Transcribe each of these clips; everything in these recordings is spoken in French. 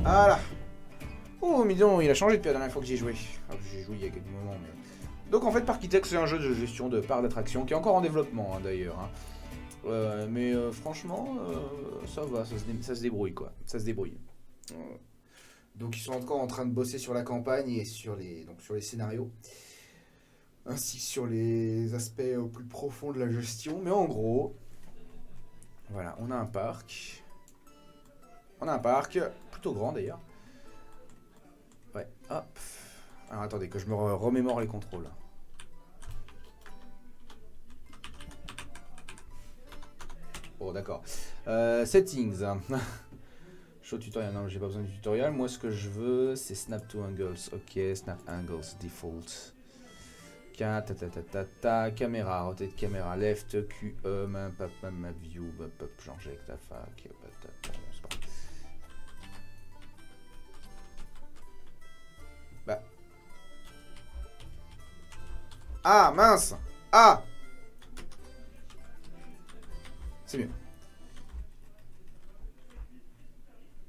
Voilà. Oh, mais non, il a changé depuis la dernière fois que j'y ai joué. Enfin, j'y ai joué il y a quelques moments, mais... Donc en fait, Parkitect, c'est un jeu de gestion de parcs d'attraction qui est encore en développement, hein, d'ailleurs. Hein. Mais franchement, ça va, ça se débrouille, quoi. Ça se débrouille. Euh, donc ils sont encore en train de bosser sur la campagne et sur les scénarios, ainsi que sur les aspects plus profonds de la gestion. Mais en gros, voilà, on a un parc. On a un parc, plutôt grand d'ailleurs. Ouais, hop. Alors attendez, que je me remémore les contrôles. Bon, d'accord. Settings. Show tutorial. Non, j'ai pas besoin du tutoriel. Moi, ce que je veux, c'est Snap to Angles. Ok, Snap Angles, default. Caméra, rotate caméra, left, QE, map, view, changer ta fac. Bah. Ah, mince. Ah, c'est mieux.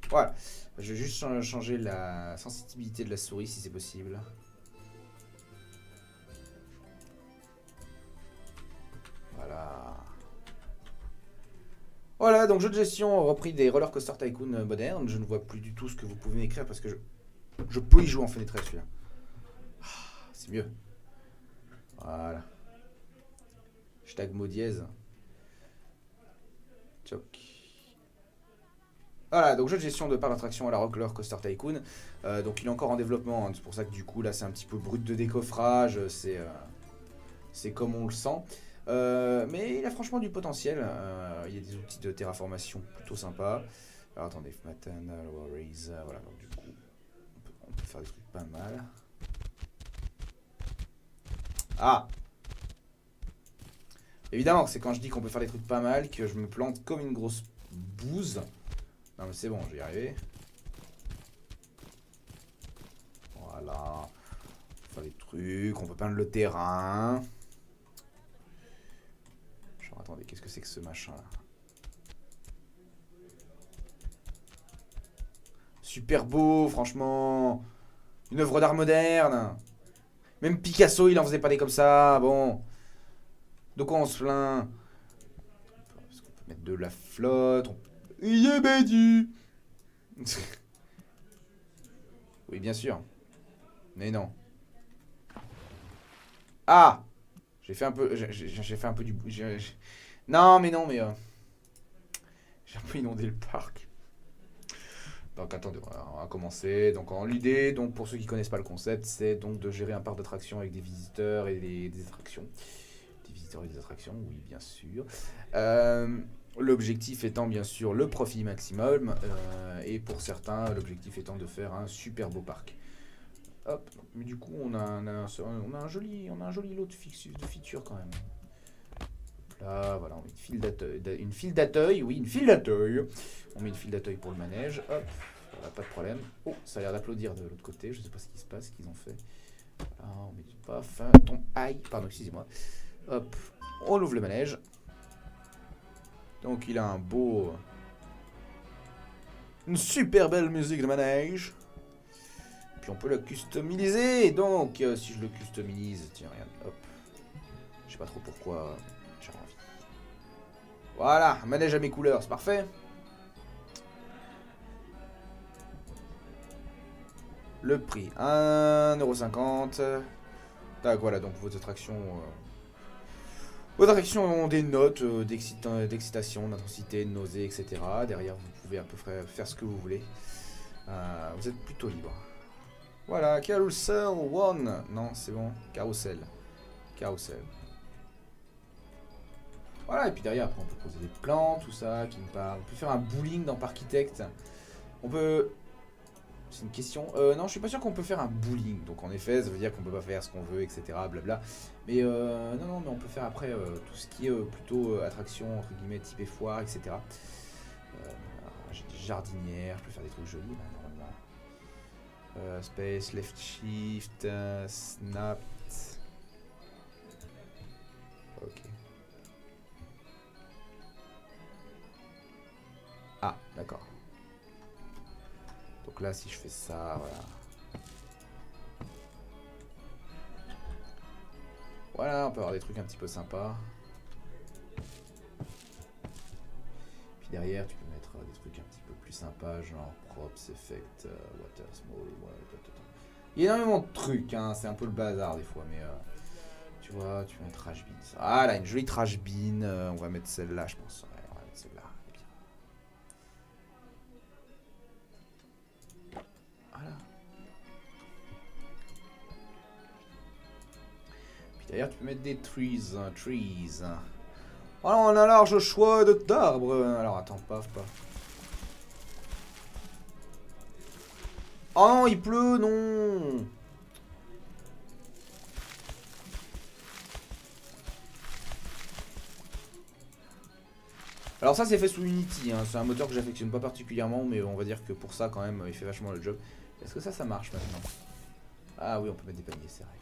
Voilà. Je vais juste changer la sensibilité de la souris si c'est possible. Voilà. Voilà, donc jeu de gestion repris des Roller Coaster Tycoon modernes. Je ne vois plus du tout ce que vous pouvez m'écrire parce que je peux y jouer en fenêtre celui-là. Ah, c'est mieux. Voilà. Hashtag mot dièse. Choc. Voilà, donc jeu de gestion de parc d'attraction à la Roller Coaster Tycoon. Donc il est encore en développement, hein, c'est pour ça que du coup là c'est un petit peu brut de décoffrage, c'est comme on le sent. Mais il a franchement du potentiel, il y a des outils de terraformation plutôt sympas. Alors attendez, Maternal Worries, voilà, donc du coup on peut faire des trucs pas mal. Ah, évidemment, c'est quand je dis qu'on peut faire des trucs pas mal que je me plante comme une grosse bouse. Non mais c'est bon, je vais y arriver. Voilà. On peut faire des trucs, on peut peindre le terrain. Genre attendez, qu'est-ce que c'est que ce machin là? Super beau, franchement. Une œuvre d'art moderne. Même Picasso, il en faisait pas des comme ça. Bon. De quoi on se plaint? Est-ce qu'on peut mettre de la flotte? Yébédu. Oui, bien sûr. Mais non. Ah, j'ai fait un peu, j'ai fait un peu du, non, mais non, mais j'ai un peu inondé le parc. Donc attendez, on va commencer. Donc l'idée, donc pour ceux qui connaissent pas le concept, c'est donc de gérer un parc d'attractions avec des visiteurs et des attractions. Des visiteurs et des attractions, oui, bien sûr. L'objectif étant bien sûr le profit maximum, et pour certains, l'objectif étant de faire un super beau parc. Hop, mais du coup, on a un joli lot de features quand même. Là, voilà, on met une file d'accueil, oui, une file d'accueil. On met une file d'accueil pour le manège, hop, voilà, pas de problème. Oh, ça a l'air d'applaudir de l'autre côté, je sais pas ce qui se passe, ce qu'ils ont fait. Voilà, on met du paf, aïe, pardon, excusez-moi. Hop, on ouvre le manège. Donc il a une super belle musique de manège. Puis on peut le customiser, donc si je le customise, tiens, regarde, hop. Je sais pas trop pourquoi j'ai envie. Voilà, manège à mes couleurs, c'est parfait. Le prix, 1,50 €. Tac, voilà, donc vos attractions ont des notes d'excitation, d'intensité, de nausée, etc. Derrière, vous pouvez à peu près faire ce que vous voulez. Vous êtes plutôt libre. Voilà, Carousel One. Non, c'est bon, Carousel. Carousel. Voilà, et puis derrière, après, on peut poser des plans, tout ça, qui me parle. On peut faire un bowling dans Parkitect. On peut... C'est une question. Non, je suis pas sûr qu'on peut faire un bowling. Donc en effet, ça veut dire qu'on peut pas faire ce qu'on veut, etc. Blabla. Mais non, mais on peut faire après tout ce qui est plutôt attraction, entre guillemets, type foire, etc. J'ai des jardinières, je peux faire des trucs jolis, là, normalement. Space, left shift, snap. Ok. Ah, d'accord. Donc Donc là, si je fais ça, voilà. Voilà, on peut avoir des trucs un petit peu sympas. Puis derrière, tu peux mettre des trucs un petit peu plus sympas, genre props, effect, water, small, il y a énormément de trucs, hein. C'est un peu le bazar des fois, mais tu vois, tu mets trash bin. Ah là, une jolie trash bin, on va mettre celle-là, je pense. Ouais, on va mettre celle-là, bien. Voilà. Puis derrière, tu peux mettre des trees. Alors, on a un large choix d'arbres. Alors, attends, paf. Oh non, il pleut, non. Alors ça c'est fait sous Unity, hein. C'est un moteur que j'affectionne pas particulièrement, mais on va dire que pour ça quand même il fait vachement le job. Est-ce que ça marche maintenant? Ah oui, on peut mettre des paniers, c'est vrai.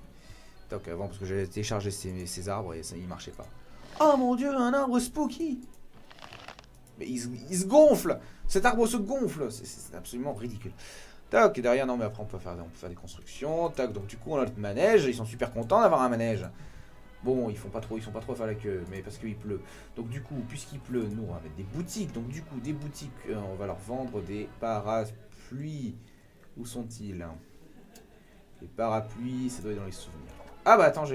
Donc avant parce que j'avais téléchargé ces arbres et ça il marchait pas. Oh mon dieu, un arbre spooky. Mais il se gonfle. Cet arbre se gonfle. C'est absolument ridicule. Tac, et derrière, non mais après on peut faire des constructions. Tac, donc du coup on a notre manège, ils sont super contents d'avoir un manège. Bon, ils sont pas trop à faire la queue, mais parce qu'il pleut. Donc du coup, puisqu'il pleut, nous on va mettre des boutiques. Donc du coup, des boutiques, on va leur vendre des parapluies. Où sont-ils? Les parapluies, ça doit être dans les souvenirs. Ah bah attends,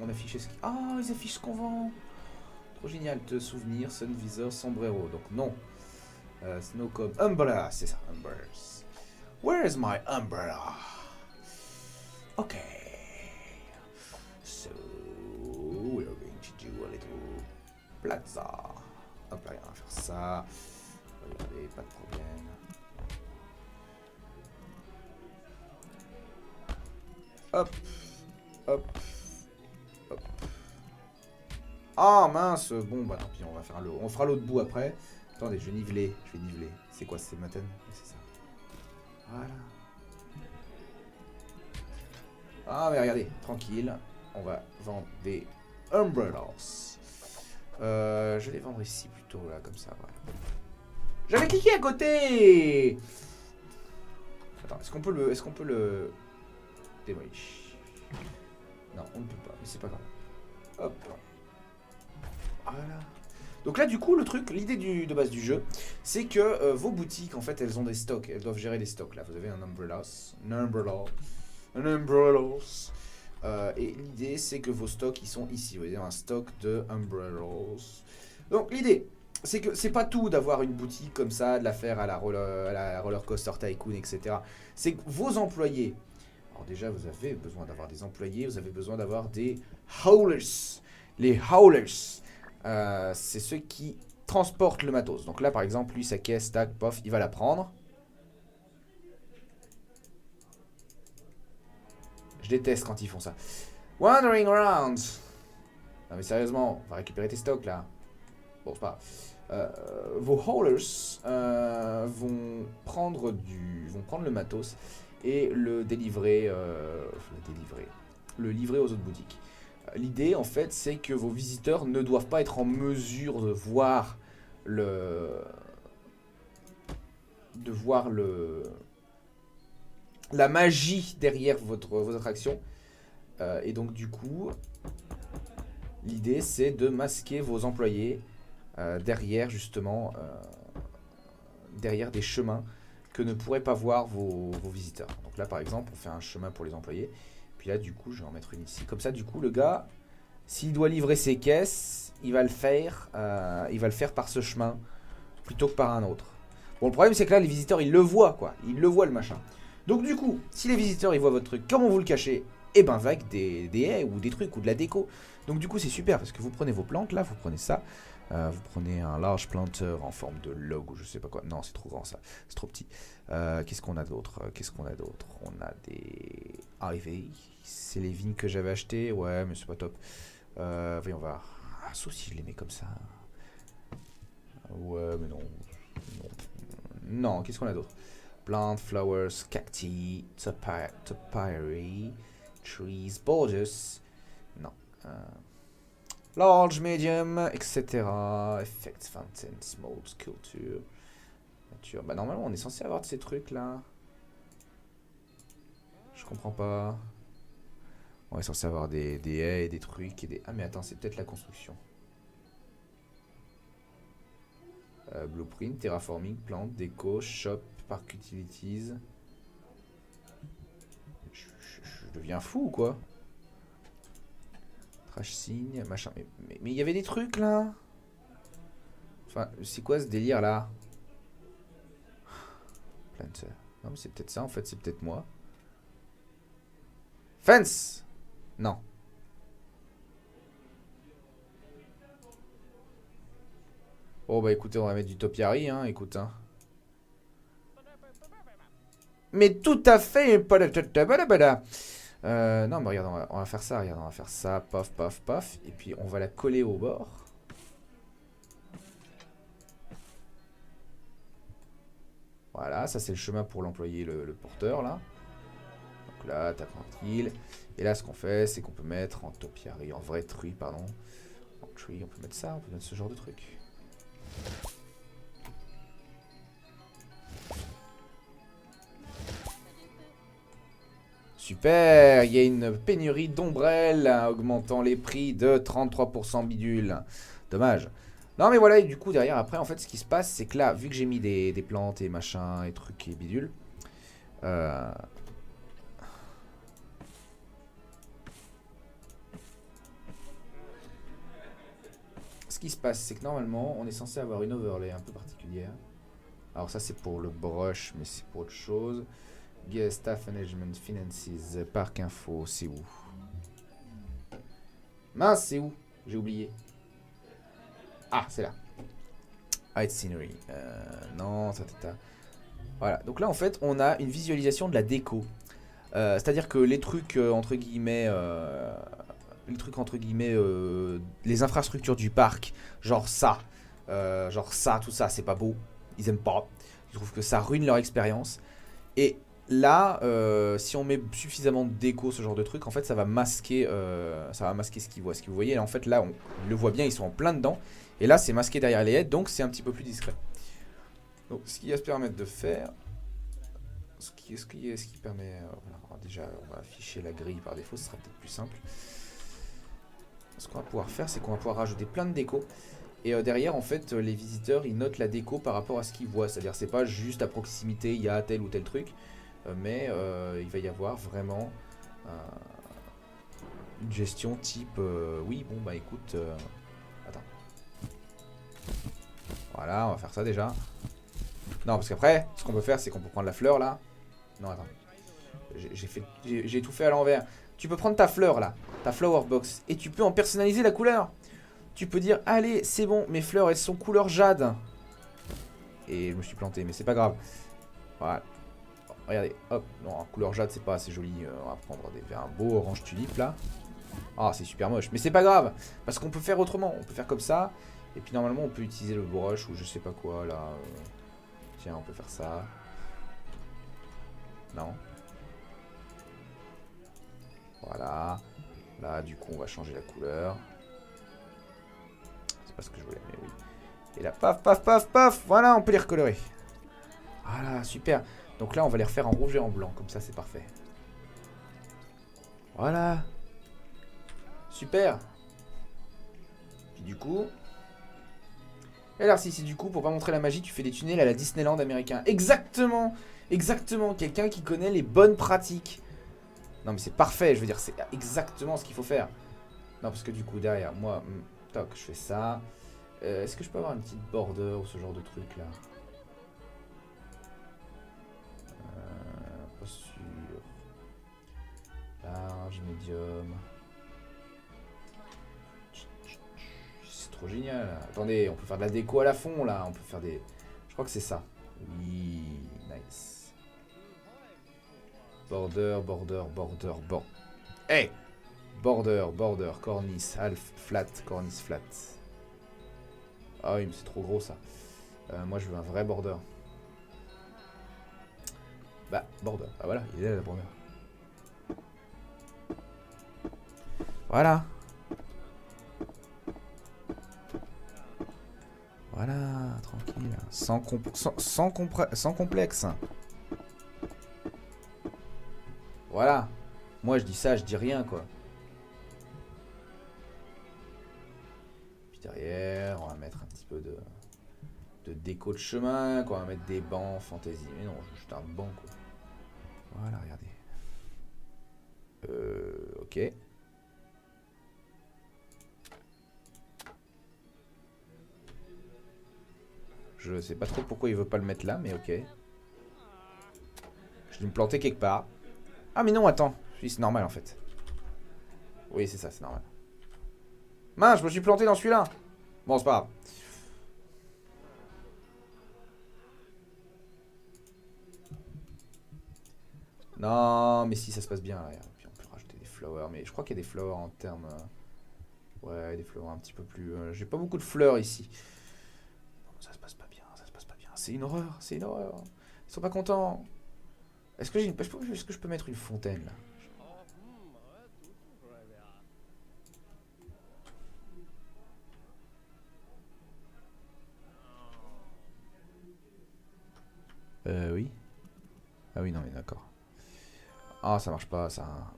on affichait ce qui... Ah, ils affichent ce qu'on vend. Trop génial, te souvenir, sun visor, sombrero. Donc non. Snow cob, umbrella, c'est ça, umbrellas. Where is my umbrella? Ok. So, we're going to do a little plaza. Hop là, on va faire ça. Regardez, pas de problème. Hop. Ah mince, bon bah tant pis, on fera l'autre bout après. Attendez, je vais niveler. C'est quoi, c'est Matten? C'est ça. Voilà. Ah mais regardez, tranquille. On va vendre des umbrellas. Je vais les vendre ici plutôt, là, comme ça, voilà. J'avais cliqué à côté. Attends, est-ce qu'on peut le démolir? Non, on ne peut pas, mais c'est pas grave. Hop. Voilà. Donc là, du coup, l'idée de base du jeu, c'est que vos boutiques, en fait, elles ont des stocks. Elles doivent gérer les stocks. Là, vous avez un umbrellas. Et l'idée, c'est que vos stocks, ils sont ici. Vous voyez, un stock de umbrellas. Donc, l'idée, c'est que c'est pas tout d'avoir une boutique comme ça, de la faire à la roller coaster tycoon, etc. C'est que vos employés... Alors déjà, vous avez besoin d'avoir des employés, vous avez besoin d'avoir des haulers. Les haulers, c'est ceux qui transportent le matos. Donc là, par exemple, lui, sa caisse, tac, pof, il va la prendre. Je déteste quand ils font ça. Wandering around. Non mais sérieusement, on va récupérer tes stocks là. Bon, c'est pas grave. Vos haulers vont prendre le matos et le livrer aux autres boutiques. L'idée, en fait, c'est que vos visiteurs ne doivent pas être en mesure de voir la magie derrière votre attraction. Et donc, du coup, l'idée, c'est de masquer vos employés derrière, justement, derrière des chemins que ne pourraient pas voir vos visiteurs. Donc là, par exemple, on fait un chemin pour les employés. Puis là, du coup, je vais en mettre une ici. Comme ça, du coup, le gars, s'il doit livrer ses caisses, il va le faire par ce chemin plutôt que par un autre. Bon, le problème, c'est que là, les visiteurs, ils le voient, quoi. Ils le voient, le machin. Donc, du coup, si les visiteurs, ils voient votre truc, comment vous le cachez? Eh ben, avec des haies ou des trucs ou de la déco. Donc, du coup, c'est super parce que vous prenez vos plantes, là, vous prenez ça. Vous prenez un large planter en forme de log ou je sais pas quoi. Non, c'est trop grand ça. C'est trop petit. Qu'est-ce qu'on a d'autre? On a des ivy. C'est les vignes que j'avais achetées. Ouais, mais c'est pas top. Voyons voir. Ah, sauf si je les mets comme ça. Ouais, mais non. Non, qu'est-ce qu'on a d'autre? Plant, flowers, cacti, topiary, trees, borders. Non. Large, medium, etc. Effects, fountain, small, sculpture. Nature. Bah normalement on est censé avoir de ces trucs là. Je comprends pas. On est censé avoir des haies et des trucs et des... Ah mais attends, c'est peut-être la construction. Blueprint, terraforming, plante, déco, shop, park utilities. Je deviens fou ou quoi? Trash signe, machin. Mais il y avait des trucs là. Enfin, c'est quoi ce délire là? Planter. Non mais c'est peut-être ça en fait, c'est peut-être moi. Fence! Non. Oh bah écoutez, on va mettre du topiary, hein, écoute, hein. Mais tout à fait. Non mais regarde, on va faire ça, regarde, on va faire ça, paf, paf, paf. Et puis on va la coller au bord. Voilà, ça c'est le chemin pour l'employé, le porteur là. Donc là, t'as tranquille. Et là, ce qu'on fait, c'est qu'on peut mettre en topiary, en vrai tree, pardon. En tree, on peut mettre ça, on peut mettre ce genre de truc. Super, il y a une pénurie d'ombrelles, hein, augmentant les prix de 33% bidule. Dommage. Non mais voilà, et du coup derrière après en fait ce qui se passe c'est que là vu que j'ai mis des plantes et machin et trucs et bidules, ce qui se passe c'est que normalement on est censé avoir une overlay un peu particulière. Alors ça c'est pour le brush mais c'est pour autre chose. Guest Staff Management Finances, Parc Info, c'est où? Mince, c'est où? J'ai oublié. Ah, c'est là. Hide Scenery. Non, ça. Voilà, donc là en fait on a une visualisation de la déco. C'est-à-dire que les trucs entre guillemets... les infrastructures du parc, genre ça, tout ça, c'est pas beau. Ils aiment pas. Ils trouvent que ça ruine leur expérience. Et là, si on met suffisamment de déco, ce genre de truc, en fait, ça va masquer ce qu'ils voient. Ce que vous voyez, là, en fait, là, on le voit bien, ils sont en plein dedans. Et là, c'est masqué derrière les haies, donc c'est un petit peu plus discret. Donc, ce qui va se permettre de faire, ce qui permet, voilà, alors déjà, on va afficher la grille par défaut, ce sera peut-être plus simple. Ce qu'on va pouvoir faire, c'est qu'on va pouvoir rajouter plein de déco. Et derrière, en fait, les visiteurs, ils notent la déco par rapport à ce qu'ils voient. C'est-à-dire, c'est pas juste à proximité, il y a tel ou tel truc. Mais il va y avoir vraiment une gestion type... oui, bon, bah écoute... attends. Voilà, on va faire ça déjà. Non, parce qu'après, ce qu'on peut faire, c'est qu'on peut prendre la fleur, là. Non, attends. J'ai tout fait à l'envers. Tu peux prendre ta fleur, là. Ta flower box. Et tu peux en personnaliser la couleur. Tu peux dire, allez, c'est bon, mes fleurs, elles sont couleur jade. Et je me suis planté, mais c'est pas grave. Voilà. Regardez, hop. Non, en couleur jade, c'est pas assez joli. On va prendre un beau orange tulipe, là. Ah, c'est super moche. Mais c'est pas grave. Parce qu'on peut faire autrement. On peut faire comme ça. Et puis, normalement, on peut utiliser le brush ou je sais pas quoi, là. Tiens, on peut faire ça. Non. Voilà. Là, du coup, on va changer la couleur. C'est pas ce que je voulais, mais oui. Et là, paf, paf, paf, paf. Voilà, on peut les recolorer. Voilà, super. Donc là, on va les refaire en rouge et en blanc. Comme ça, c'est parfait. Voilà. Super. Puis du coup... Et alors, si du coup, pour pas montrer la magie, tu fais des tunnels à la Disneyland américain. Exactement. Exactement. Quelqu'un qui connaît les bonnes pratiques. Non, mais c'est parfait. Je veux dire, c'est exactement ce qu'il faut faire. Non, parce que du coup, derrière, moi... Toc, je fais ça. Est-ce que je peux avoir une petite border ou ce genre de truc là? Pas sûr. Large, medium. C'est trop génial. Attendez, on peut faire de la déco à la fond là. On peut faire des... Je crois que c'est ça. Oui, nice. Border, border, border, border. Hey! Border, border, cornice, half, flat, cornice, flat. Ah oui, mais c'est trop gros ça. Moi je veux un vrai border. Bah, border. Ah voilà, il est là le border. Voilà. Voilà, tranquille. Sans complexe. Voilà. Moi, je dis ça, je dis rien, quoi. Puis derrière, on va mettre un petit peu de déco de chemin, quoi. On va mettre des bancs, fantaisie. Mais non, juste un banc, quoi. Voilà, regardez. Ok. Je sais pas trop pourquoi il veut pas le mettre là, mais ok. Je vais me planter quelque part. Ah mais non, attends. Oui, c'est normal en fait. Oui, c'est ça, c'est normal. Mince, je me suis planté dans celui-là. Bon, c'est pas grave. Non, mais si, ça se passe bien. Là. Puis on peut rajouter des flowers. Mais je crois qu'il y a des flowers en termes... Ouais, des flowers un petit peu plus... J'ai pas beaucoup de fleurs ici. Non, ça se passe pas bien, ça se passe pas bien. C'est une horreur, c'est une horreur. Ils sont pas contents. Est-ce que je peux mettre une fontaine là? Oui. Ah oui, non, mais d'accord. Ah, ça marche pas, ça.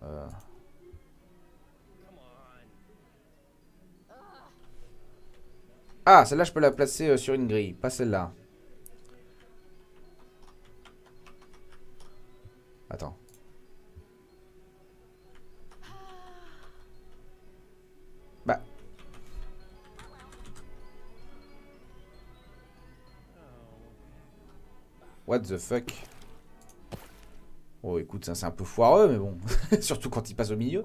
Ah, celle-là, je peux la placer sur une grille, pas celle-là. Attends. Bah. What the fuck? Oh, écoute, ça c'est un peu foireux, mais bon. Surtout quand il passe au milieu.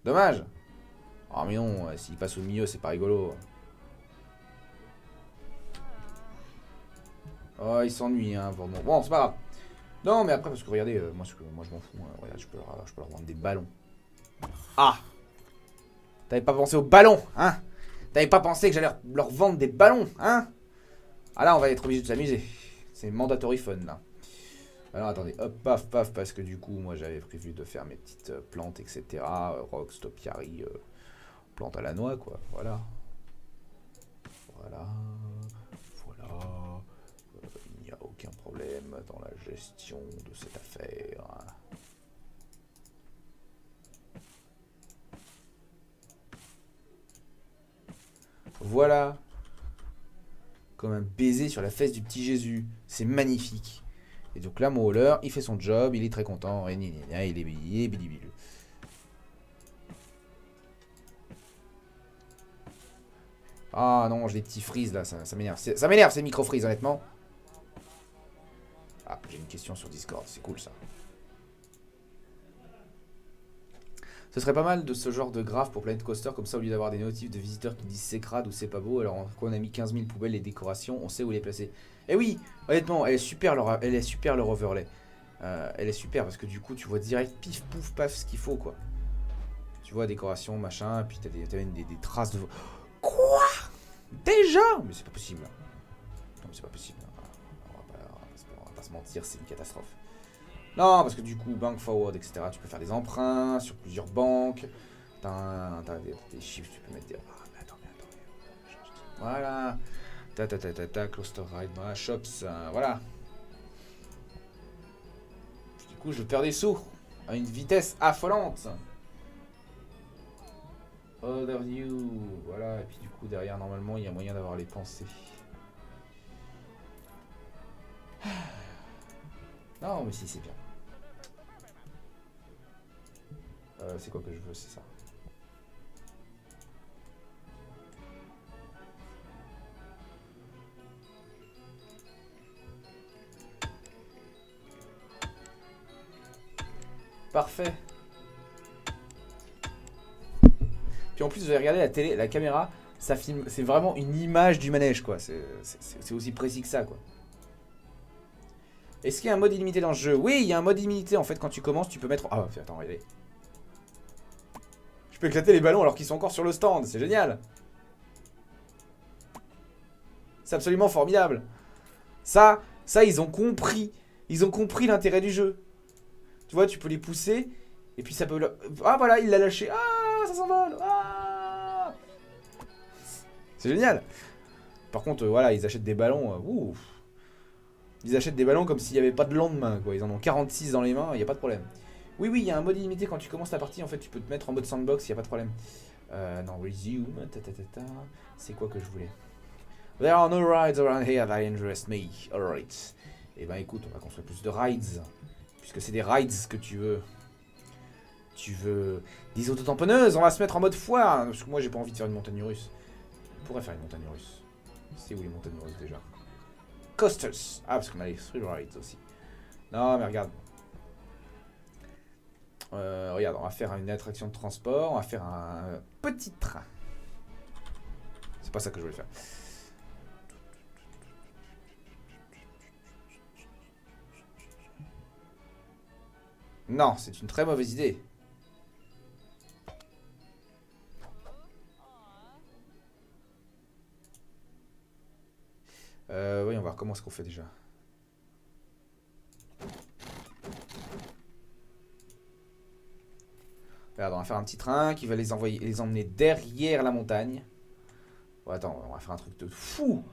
Dommage. Ah, mais non, s'il passe au milieu, c'est pas rigolo. Oh, il s'ennuie, hein, vraiment. Bon, c'est pas grave. Non, mais après, parce que regardez, moi je m'en fous. Regarde, je peux leur vendre des ballons. Ah! T'avais pas pensé aux ballons, hein? T'avais pas pensé que j'allais leur vendre des ballons, hein? Ah là, on va être obligé de s'amuser. C'est mandatory fun, là. Alors, attendez, hop, paf, paf, parce que du coup, moi, j'avais prévu de faire mes petites plantes, etc. Rox, topiary, plantes à la noix, quoi. Voilà. Voilà. Voilà. Il n'y a aucun problème dans la gestion de cette affaire. Voilà. Comme un baiser sur la fesse du petit Jésus. C'est magnifique. Et donc là, mon hauler, il fait son job, il est très content. Et il est bilibilu. Ah non, j'ai des petits freeze là, ça m'énerve. Ça m'énerve ces micro-freeze, honnêtement. Ah, j'ai une question sur Discord, c'est cool ça. Ce serait pas mal de ce genre de graphe pour Planet Coaster, comme ça au lieu d'avoir des notifs de visiteurs qui disent c'est crade ou c'est pas beau, alors quand on a mis 15 000 poubelles et décorations, on sait où les placer. Et oui, honnêtement, elle est super leur overlay. Elle est super parce que du coup tu vois direct pif pouf paf ce qu'il faut quoi. Tu vois décoration machin, et puis t'as des traces de... Quoi? Déjà? Mais c'est pas possible. Non mais c'est pas possible. On va pas se mentir, c'est une catastrophe. Non, parce que du coup, bank forward, etc. Tu peux faire des emprunts sur plusieurs banques. T'as des chiffres, tu peux mettre des... Ah, mais attends. Voilà. Cluster ride, voilà, shops, voilà. Du coup, je perds des sous à une vitesse affolante. Other view, voilà. Et puis du coup, derrière, normalement, il y a moyen d'avoir les pensées. Non, mais si, c'est bien. C'est quoi que je veux, c'est ça. Parfait. Puis en plus, vous avez regardé la télé, la caméra, ça filme, c'est vraiment une image du manège, quoi. C'est aussi précis que ça, quoi. Est-ce qu'il y a un mode illimité dans le jeu? Oui, il y a un mode illimité, en fait, quand tu commences, tu peux mettre... Ah, attends, regardez. Je peux éclater les ballons alors qu'ils sont encore sur le stand, c'est génial. C'est absolument formidable. Ça, ils ont compris. Ils ont compris l'intérêt du jeu. Tu vois, tu peux les pousser, et puis ça peut... Ah, voilà, il l'a lâché. Ah, ça s'envole. Ah. C'est génial. Par contre, voilà, ils achètent des ballons. Ouf. Ils achètent des ballons comme s'il n'y avait pas de lendemain, quoi. Ils en ont 46 dans les mains, il n'y a pas de problème. Oui, oui, il y a un mode illimité quand tu commences la partie, en fait, tu peux te mettre en mode sandbox, il n'y a pas de problème. Non, resume, c'est quoi que je voulais? There are no rides around here that interest me. Alright. Et ben écoute, on va construire plus de rides. Puisque c'est des rides que tu veux. Tu veux des autotamponneuses, on va se mettre en mode foire. Parce que moi j'ai pas envie de faire une montagne russe. On pourrait faire une montagne russe. C'est où les montagnes russes déjà? Coasters. Ah, parce qu'on a les free rides aussi. Non, mais regarde. Regarde, on va faire une attraction de transport. On va faire un petit train. C'est pas ça que je voulais faire. Non, c'est une très mauvaise idée. Oui, on va voir comment est-ce qu'on fait déjà. Regarde, on va faire un petit train qui va les emmener derrière la montagne. Bon, attends, on va faire un truc de fou.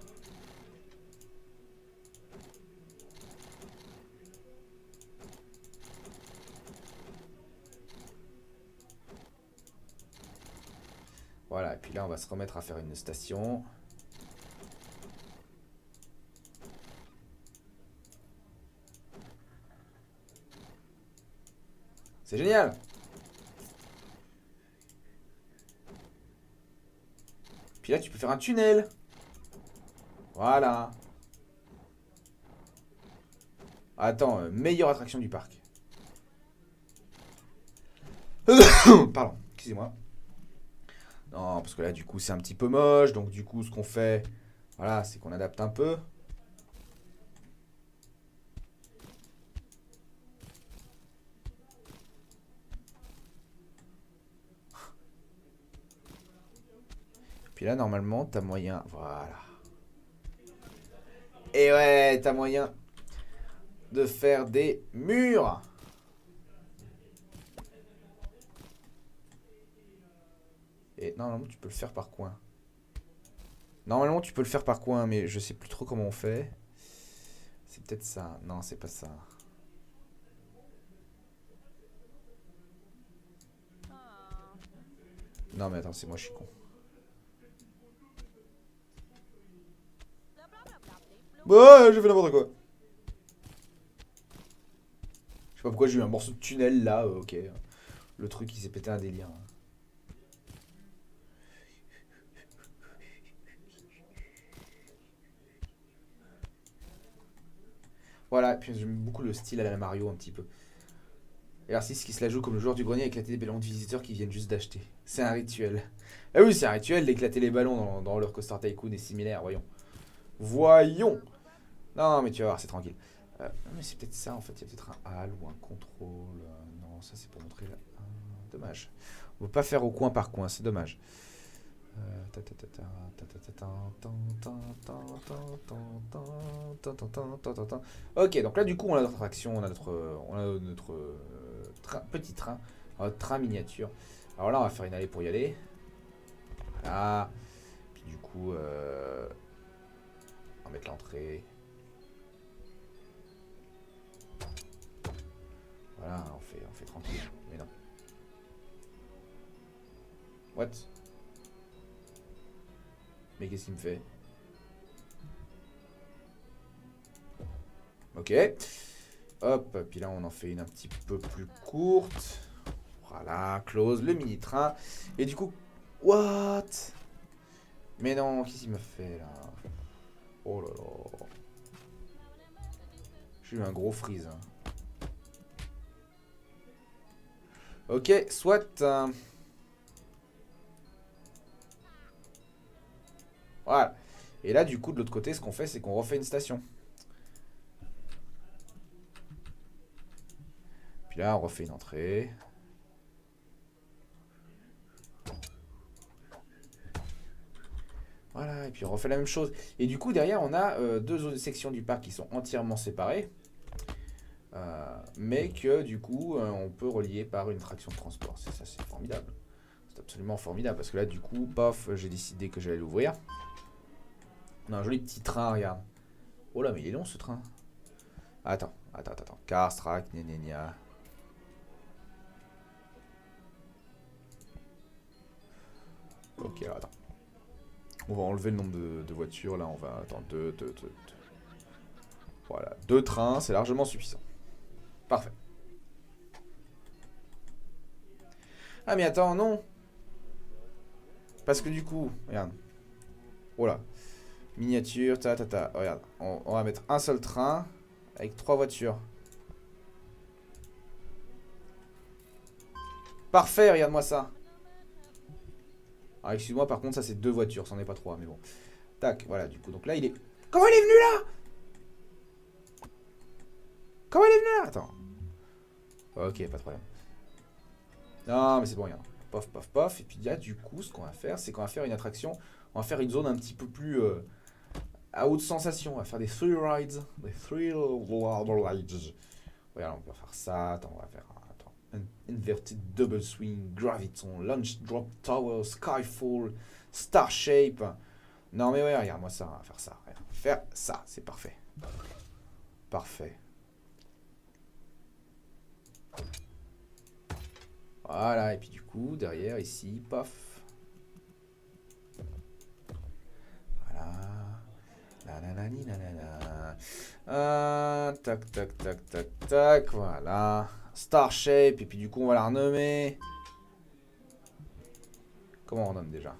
Voilà, et puis là, on va se remettre à faire une station. C'est génial! Puis là, tu peux faire un tunnel. Voilà. Attends, meilleure attraction du parc. Pardon, excusez-moi. Non, parce que là, du coup, c'est un petit peu moche. Donc, du coup, ce qu'on fait, voilà, c'est qu'on adapte un peu. Puis là, normalement, t'as moyen... Voilà. Et ouais, t'as moyen de faire des murs. Et normalement, tu peux le faire par coin. Normalement, tu peux le faire par coin, mais je sais plus trop comment on fait. C'est peut-être ça. Non, c'est pas ça. Non, mais attends, c'est moi, je suis con. Ouais, j'ai fait n'importe quoi. Je sais pas pourquoi j'ai eu un morceau de tunnel là, ok. Le truc, il s'est pété un délire. Voilà, puis j'aime beaucoup le style à la Mario un petit peu. Et l'artiste qui se la joue comme le joueur du grenier à éclater des ballons de visiteurs qui viennent juste d'acheter. C'est un rituel. Ah oui, c'est un rituel d'éclater les ballons dans leur Coaster Tycoon et similaires, voyons. Voyons. Non, mais tu vas voir, c'est tranquille. Non, mais c'est peut-être ça en fait, il y a peut-être un hall ou un contrôle. Non, ça c'est pour montrer là. Dommage. On peut pas faire au coin par coin, c'est dommage. Ok, donc là du coup on a notre attraction, on a notre petit train, un train miniature. Alors là on va faire une allée pour y aller. Voilà. Puis du coup on va mettre l'entrée. Voilà, on fait tranquille. Mais non. What? Mais qu'est-ce qu'il me fait? Ok. Hop, puis là on en fait une un petit peu plus courte. Voilà, close le mini-train. Et du coup, what? Mais non, qu'est-ce qu'il m'a fait là? Oh là là. J'ai eu un gros freeze. Hein. Ok, soit. Voilà. Et là, du coup, de l'autre côté, ce qu'on fait, c'est qu'on refait une station. Puis là, on refait une entrée. Voilà, et puis on refait la même chose. Et du coup, derrière, on a deux autres sections du parc qui sont entièrement séparées. Mais que, du coup, on peut relier par une traction de transport. Ça, c'est formidable. C'est absolument formidable. Parce que là, du coup, paf, j'ai décidé que j'allais l'ouvrir. On a un joli petit train, regarde. Oh là, mais il est long ce train. Attends. Car, Strack, gna. Ok, alors attends. On va enlever le nombre de voitures. Là, on va... Attends, deux. Voilà, 2 trains, c'est largement suffisant. Parfait. Ah, mais attends, non. Parce que du coup, regarde. Oh là. Miniature, Regarde, on va mettre un seul train avec 3 voitures. Parfait, regarde-moi ça. Ah, excuse-moi, par contre, ça c'est 2 voitures, c'en est pas 3, mais bon. Tac, voilà, du coup. Donc là, il est... Comment il est venu là? Comment il est venu là? Attends. Ok, pas de problème. Non, mais c'est bon, regarde. Pof. Et puis là, du coup, ce qu'on va faire, c'est qu'on va faire une attraction. On va faire une zone un petit peu plus à haute sensation. On va faire des thrill rides. Des thrill rides. Regarde, on va faire ça. Attends, on va faire un inverted double swing, graviton, launch drop tower, skyfall, star shape. Non, mais ouais, regarde-moi ça. On va faire ça. Regarde. Faire ça, c'est parfait. Parfait. Voilà, et puis du coup, derrière, ici, paf. Voilà. Tac, voilà. Star Shape, et puis du coup, on va la renommer. Comment on renomme déjà?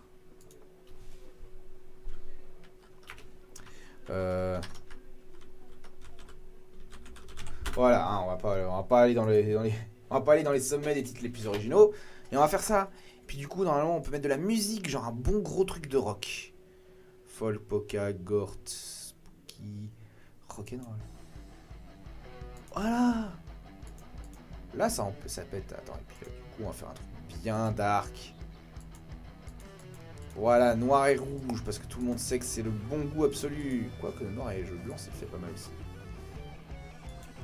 Voilà, hein, on va pas aller dans les, on va pas aller dans les sommets des titres les plus originaux. Et on va faire ça. Puis du coup, normalement, on peut mettre de la musique, genre un bon gros truc de rock. Folk, polka, gort, spooky, rock'n'roll. Voilà. Là, ça pète. Attends, et puis du coup, on va faire un truc bien dark. Voilà, noir et rouge, parce que tout le monde sait que c'est le bon goût absolu. Quoique le noir et le blanc, ça fait pas mal aussi.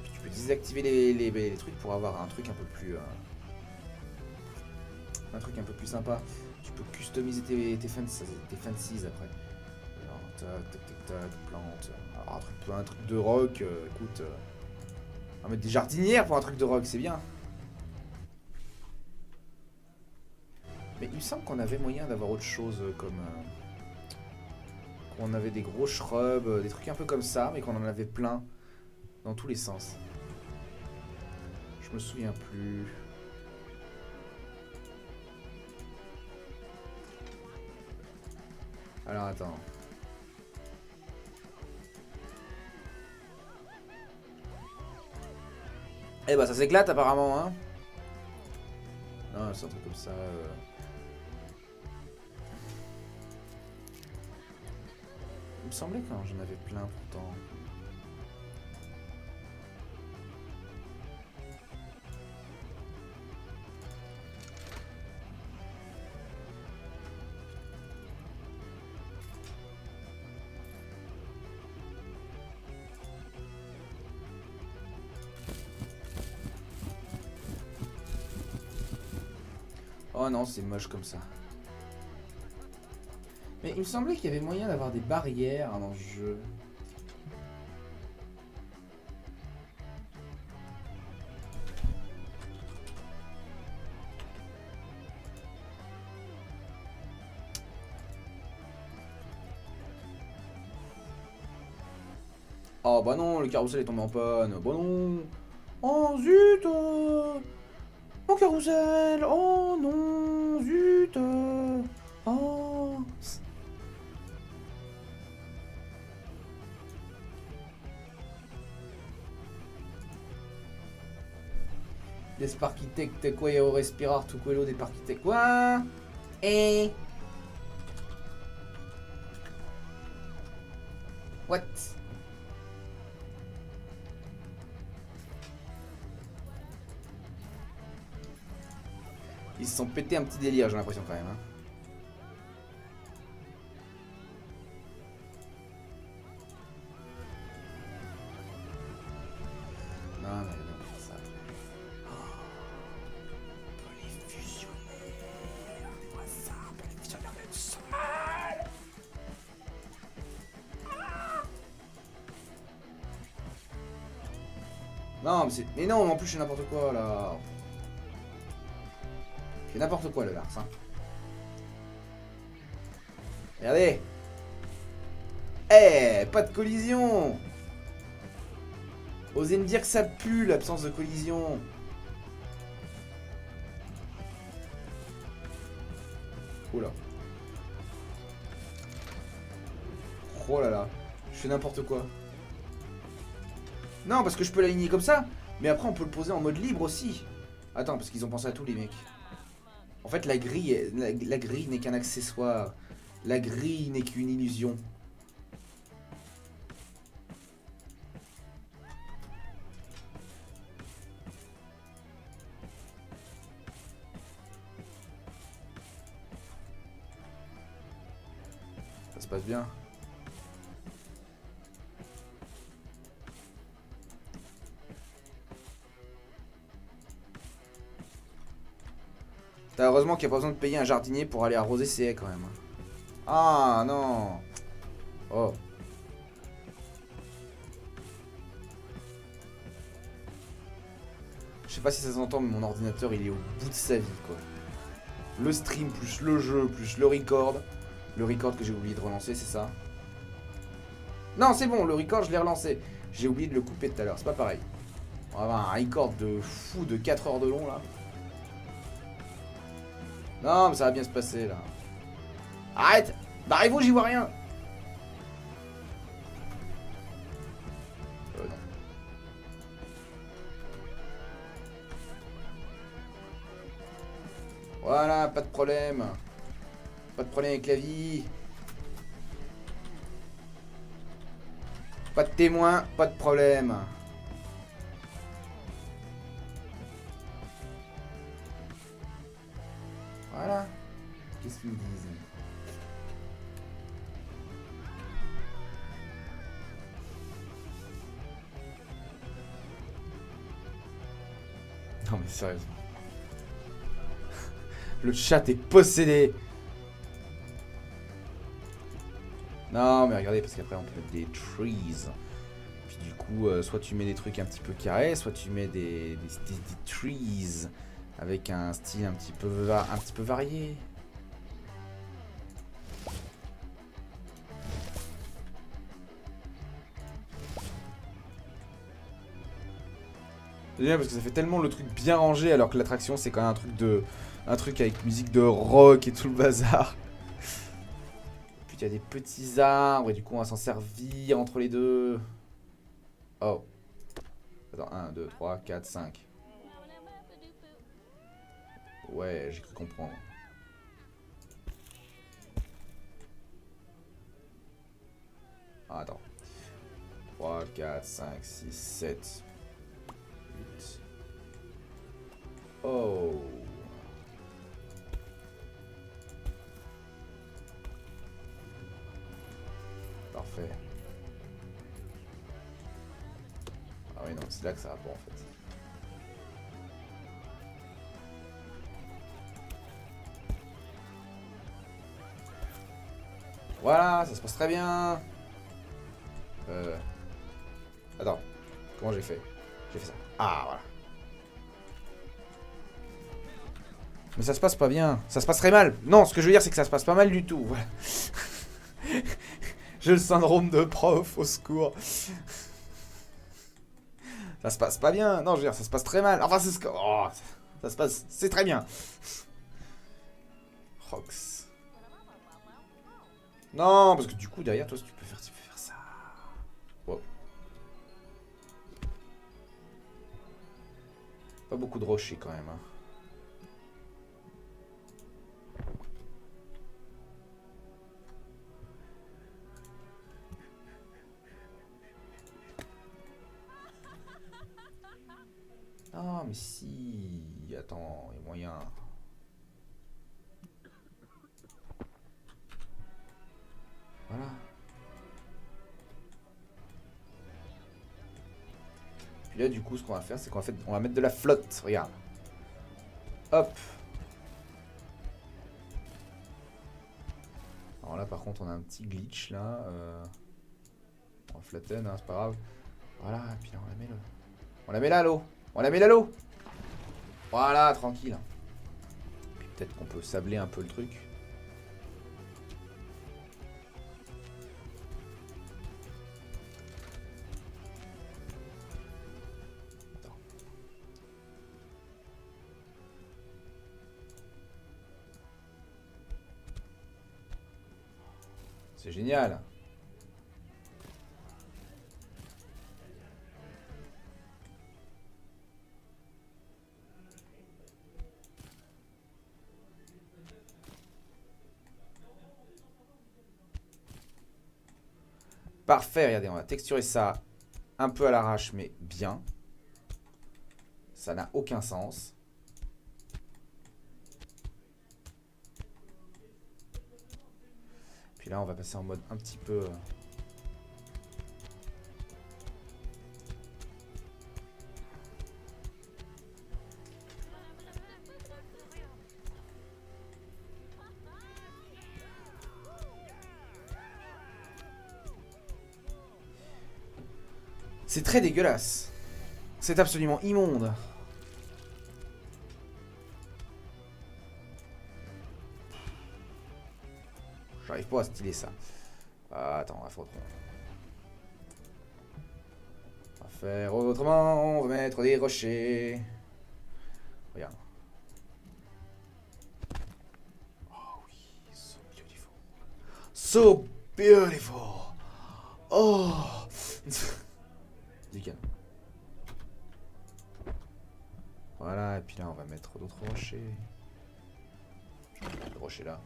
Puis tu peux désactiver les trucs pour avoir un truc un peu plus... un truc un peu plus sympa. Tu peux customiser tes fancies après. Alors, tac, plante. Alors, un truc de rock, écoute... on va mettre des jardinières pour un truc de rock, c'est bien. Mais il me semble qu'on avait moyen d'avoir autre chose comme... qu'on avait des gros shrubs, des trucs un peu comme ça, mais qu'on en avait plein. Dans tous les sens. Je me souviens plus... Alors attends. Eh bah ça s'éclate apparemment, hein. Non, c'est un truc comme ça. Il me semblait que j'en avais plein pourtant. Oh non, c'est moche comme ça. Mais il me semblait qu'il y avait moyen d'avoir des barrières dans le jeu. Oh bah non, le carrousel est tombé en panne. Bah non. Oh zut. Mon carrousel. Oh non, zut. Oh. Des sparkitect quoi au respirar tout quello des parquitect quoi. Eh. What? Ils se sont pété un petit délire, j'ai l'impression quand même. Hein. Non, mais on va faire ça. Oh, on peut les fusionner. Regardez-moi ça, on peut les fusionner en une seule. Non, mais c'est... Mais non, mais en plus, je fais n'importe quoi, là. Je fais n'importe quoi, le Lars, hein. Regardez. Eh, pas de collision. Osez me dire que ça pue, l'absence de collision. Oula. Oh là là. Je fais n'importe quoi. Non, parce que je peux l'aligner comme ça. Mais après, on peut le poser en mode libre aussi. Attends, parce qu'ils ont pensé à tous les mecs. En fait, la grille, la grille n'est qu'un accessoire. La grille n'est qu'une illusion. Ça se passe bien. Heureusement qu'il n'y a pas besoin de payer un jardinier pour aller arroser ses haies quand même. Ah non. Oh. Je sais pas si ça s'entend, mais mon ordinateur il est au bout de sa vie quoi. Le stream plus le jeu plus le record. Le record que j'ai oublié de relancer, c'est ça? Non, c'est bon, le record je l'ai relancé. J'ai oublié de le couper tout à l'heure, c'est pas pareil. On va avoir un record de fou de 4 heures de long là. Non, mais ça va bien se passer là. Arrête! Barrez-vous, j'y vois rien! Non. Voilà, pas de problème. Pas de problème avec la vie. Pas de témoin, pas de problème. Voilà. Qu'est-ce qu'ils me disent? Non mais sérieusement. Le chat est possédé. Non mais regardez, parce qu'après on peut mettre des trees. Puis du coup, soit tu mets des trucs un petit peu carrés, soit tu mets des trees avec un style un petit peu varié. C'est bien parce que ça fait tellement le truc bien rangé alors que l'attraction c'est quand même un truc avec musique de rock et tout le bazar. Puis il y a des petits arbres et du coup on va s'en servir entre les deux. Oh. Attends, 1, 2, 3, 4, 5. Ouais, j'ai cru comprendre. Ah, attends. 3, 4, 5, 6, 7. 8. Oh. Parfait. Ah oui, non, c'est là que ça va pas en fait. Voilà, ça se passe très bien. Attends, comment j'ai fait? J'ai fait ça. Ah, voilà. Mais ça se passe pas bien. Ça se passe très mal. Non, ce que je veux dire, c'est que ça se passe pas mal du tout. Voilà. J'ai le syndrome de prof, au secours. Ça se passe pas bien. Non, je veux dire, ça se passe très mal. Enfin, c'est ce que... Oh, ça se passe... C'est très bien. Rox. Non, parce que du coup, derrière toi, tu peux faire ça. Wow. Pas beaucoup de rochers quand même. Hein. Ah, mais si. Attends, il y a moyen. Voilà. Puis là, du coup, ce qu'on va faire, c'est qu'on va mettre de la flotte. Regarde. Hop. Alors là, par contre, on a un petit glitch, là. On va flatten, hein, c'est pas grave. Voilà, et puis là, on la met là. On la met là, l'eau. On la met là, l'eau. Voilà, tranquille. Puis peut-être qu'on peut sabler un peu le truc. C'est génial. Parfait, regardez, on va texturer ça un peu à l'arrache, mais bien. Ça n'a aucun sens. Puis là, on va passer en mode un petit peu... C'est très dégueulasse. C'est absolument immonde. J'arrive pas à styler ça. Ah, attends, on va faire autrement. On va faire autrement. On va mettre des rochers. Regarde. Oh oui, so beautiful. So beautiful. Oh. Nickel. Voilà, et puis là on va mettre d'autres rochers. Je vais mettre le rocher là.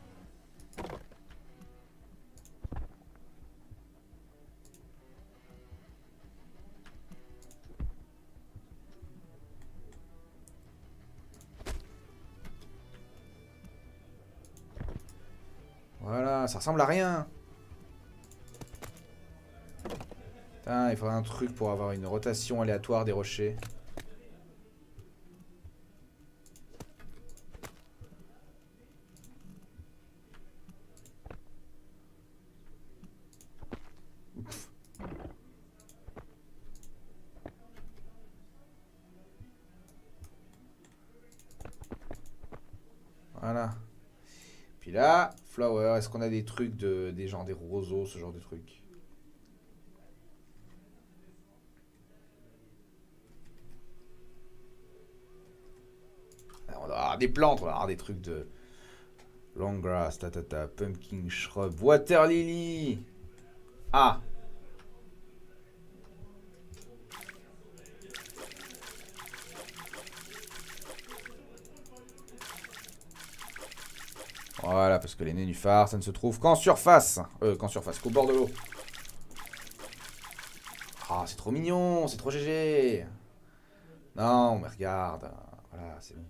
Voilà, ça ressemble à rien. Putain, il faudrait un truc pour avoir une rotation aléatoire des rochers. Voilà. Puis là, flower, est-ce qu'on a des trucs des genres des roseaux, ce genre de trucs? On doit avoir des plantes, on doit avoir des trucs de long grass, pumpkin shrub, water lily. Ah. Voilà, parce que les nénuphars, ça ne se trouve qu'en surface. Qu'en surface, qu'au bord de l'eau. Ah, c'est trop mignon, c'est trop GG. Non, mais regarde. Voilà, c'est bon.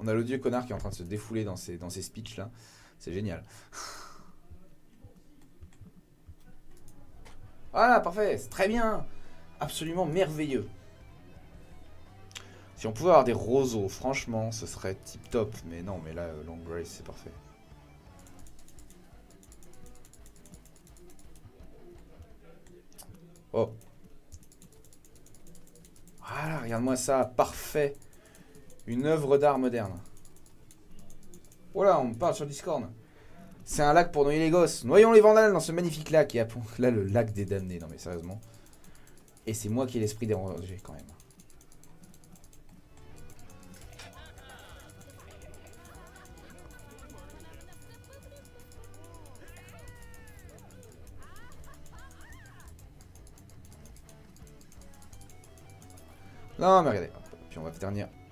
On a l'odieux connard qui est en train de se défouler dans ces speeches là. C'est génial. Voilà, parfait, c'est très bien. Absolument merveilleux. Si on pouvait avoir des roseaux, franchement, ce serait tip top. Mais non, mais là, long grace, c'est parfait. Oh. Voilà, regarde-moi ça, parfait. Une œuvre d'art moderne. Voilà, on me parle sur Discord. C'est un lac pour noyer les gosses. Noyons les vandales dans ce magnifique lac. Et là, le lac des damnés. Non, mais sérieusement. Et c'est moi qui ai l'esprit dérangé, quand même. Non, mais regardez. Puis on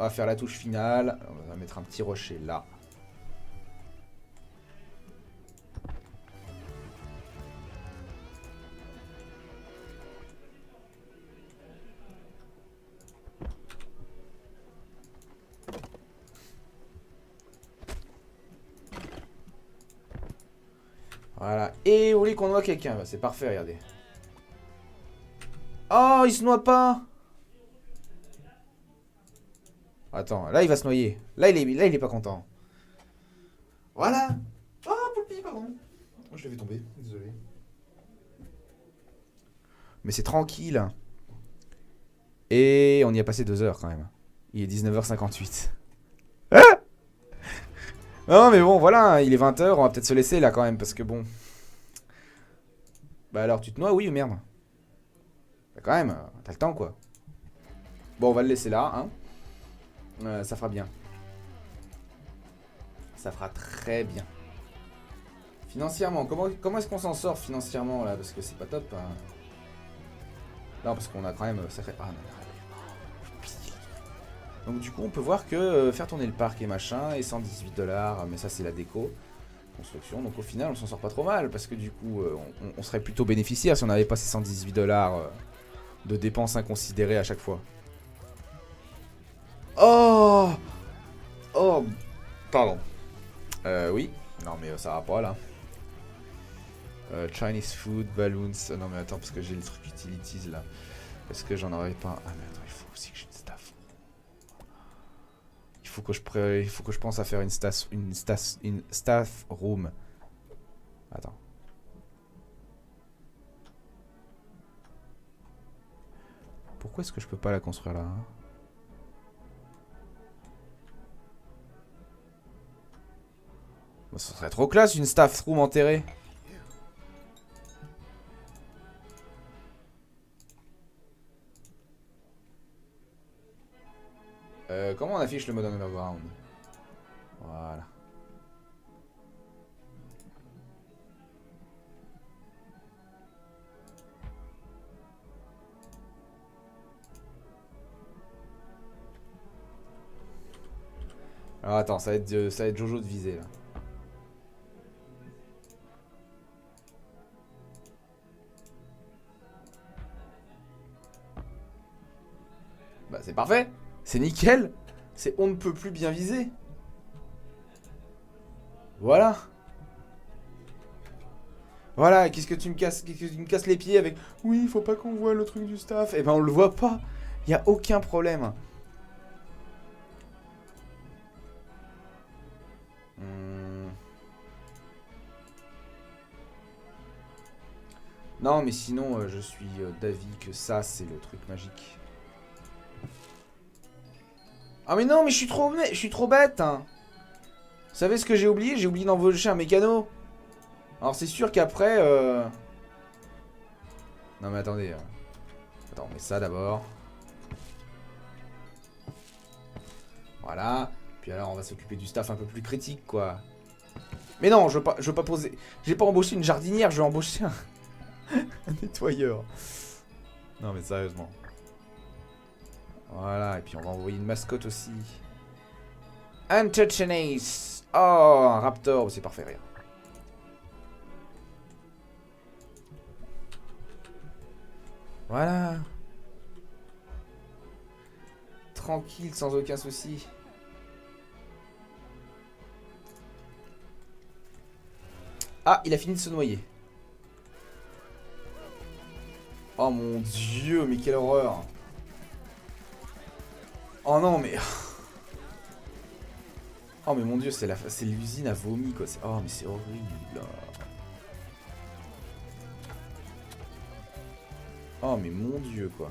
va faire la touche finale. On va mettre un petit rocher là. Voilà. Et vous voulez qu'on noie quelqu'un? Bah, c'est parfait, regardez. Oh, il se noie pas. Attends, là il va se noyer. Là il est pas content. Voilà. Oh, Poulpi, pardon. Je l'ai fait tomber, désolé. Mais c'est tranquille. Et on y a passé 2 heures quand même. Il est 19h58. Ah non mais bon voilà, il est 20h, on va peut-être se laisser là quand même parce que bon. Bah alors tu te noies oui ou merde? Bah quand même, t'as le temps quoi. Bon on va le laisser là hein. Ça fera bien. Ça fera très bien. Financièrement, comment est-ce qu'on s'en sort financièrement là? Parce que c'est pas top hein. Non parce qu'on a quand même sacré... Ah non. Donc du coup on peut voir que faire tourner le parc et machin et 118$, mais ça c'est la déco, construction, donc au final on s'en sort pas trop mal parce que du coup on serait plutôt bénéficiaire si on avait pas ces 118$ de dépenses inconsidérées à chaque fois. Oh. Oh. Pardon. Oui. Non mais ça va pas là. Chinese food, balloons. Non mais attends parce que j'ai le truc utilities là. Est-ce que j'en aurais pas? Ah mais attends il faut aussi que j'ai une staff. Il faut que je pense à faire une staff room. Attends. Pourquoi est-ce que je peux pas la construire là hein? Bon, ça serait trop classe une staff room enterrée. Comment on affiche le mode underground? Voilà. Alors attends, ça va être Jojo de viser là. Bah c'est parfait. C'est nickel. C'est on ne peut plus bien viser. Voilà. Voilà, qu'est-ce que tu me casses les pieds avec... Oui, il faut pas qu'on voit le truc du staff. Eh ben on le voit pas. Il y a aucun problème. Non, mais sinon, je suis d'avis que ça, c'est le truc magique. Ah mais non, mais je suis trop bête hein. Vous savez ce que j'ai oublié? J'ai oublié d'embaucher un mécano. Alors c'est sûr qu'après... Non mais attendez. Attends, on met ça d'abord. Voilà. Puis alors on va s'occuper du staff un peu plus critique quoi. Mais non, je veux pas poser... J'ai pas embauché une jardinière, je vais embaucher un... un nettoyeur. Non mais sérieusement. Voilà, et puis on va envoyer une mascotte aussi. Untouchanace. Oh, un raptor, c'est parfait, regarde. Voilà. Tranquille, sans aucun souci. Ah, il a fini de se noyer. Oh mon dieu, mais quelle horreur. Oh non, mais... Oh mais mon dieu, c'est l'usine à vomi quoi. Oh mais c'est horrible. Oh mais mon dieu quoi.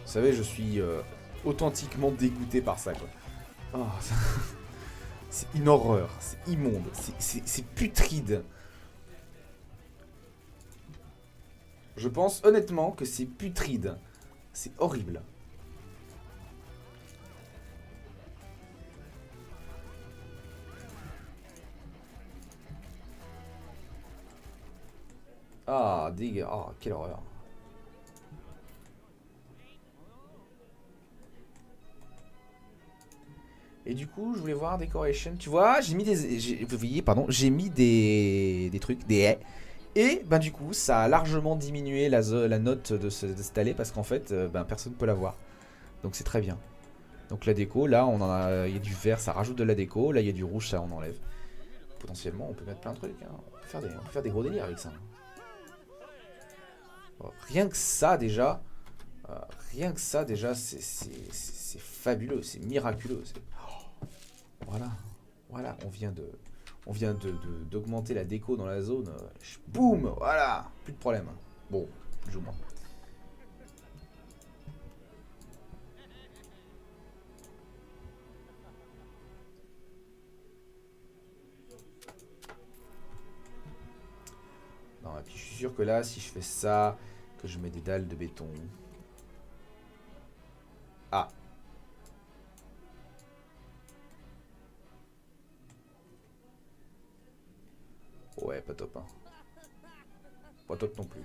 Vous savez, je suis authentiquement dégoûté par ça quoi. Oh, c'est une horreur, c'est immonde, c'est putride. Je pense honnêtement que c'est putride. C'est horrible. Ah, dégueu. Oh, quelle horreur. Et du coup, je voulais voir Decoration. Tu vois, j'ai mis des... Vous voyez, pardon, j'ai mis des trucs, des haies. Et ben du coup, ça a largement diminué la note de cette allée parce qu'en fait, ben, personne ne peut la voir. Donc c'est très bien. Donc la déco, là, il y a du vert, ça rajoute de la déco. Là, il y a du rouge, ça on enlève. Potentiellement, on peut mettre plein de trucs. Hein. On peut faire des gros délires avec ça. Rien que ça déjà, rien que ça déjà, c'est fabuleux, c'est miraculeux. Voilà, voilà, d'augmenter la déco dans la zone. Boum, voilà, plus de problème. Bon, plus ou moins. Non, et puis je suis sûr que là, si je fais ça, que je mets des dalles de béton. Ah. Ouais, pas top, hein. Pas top non plus.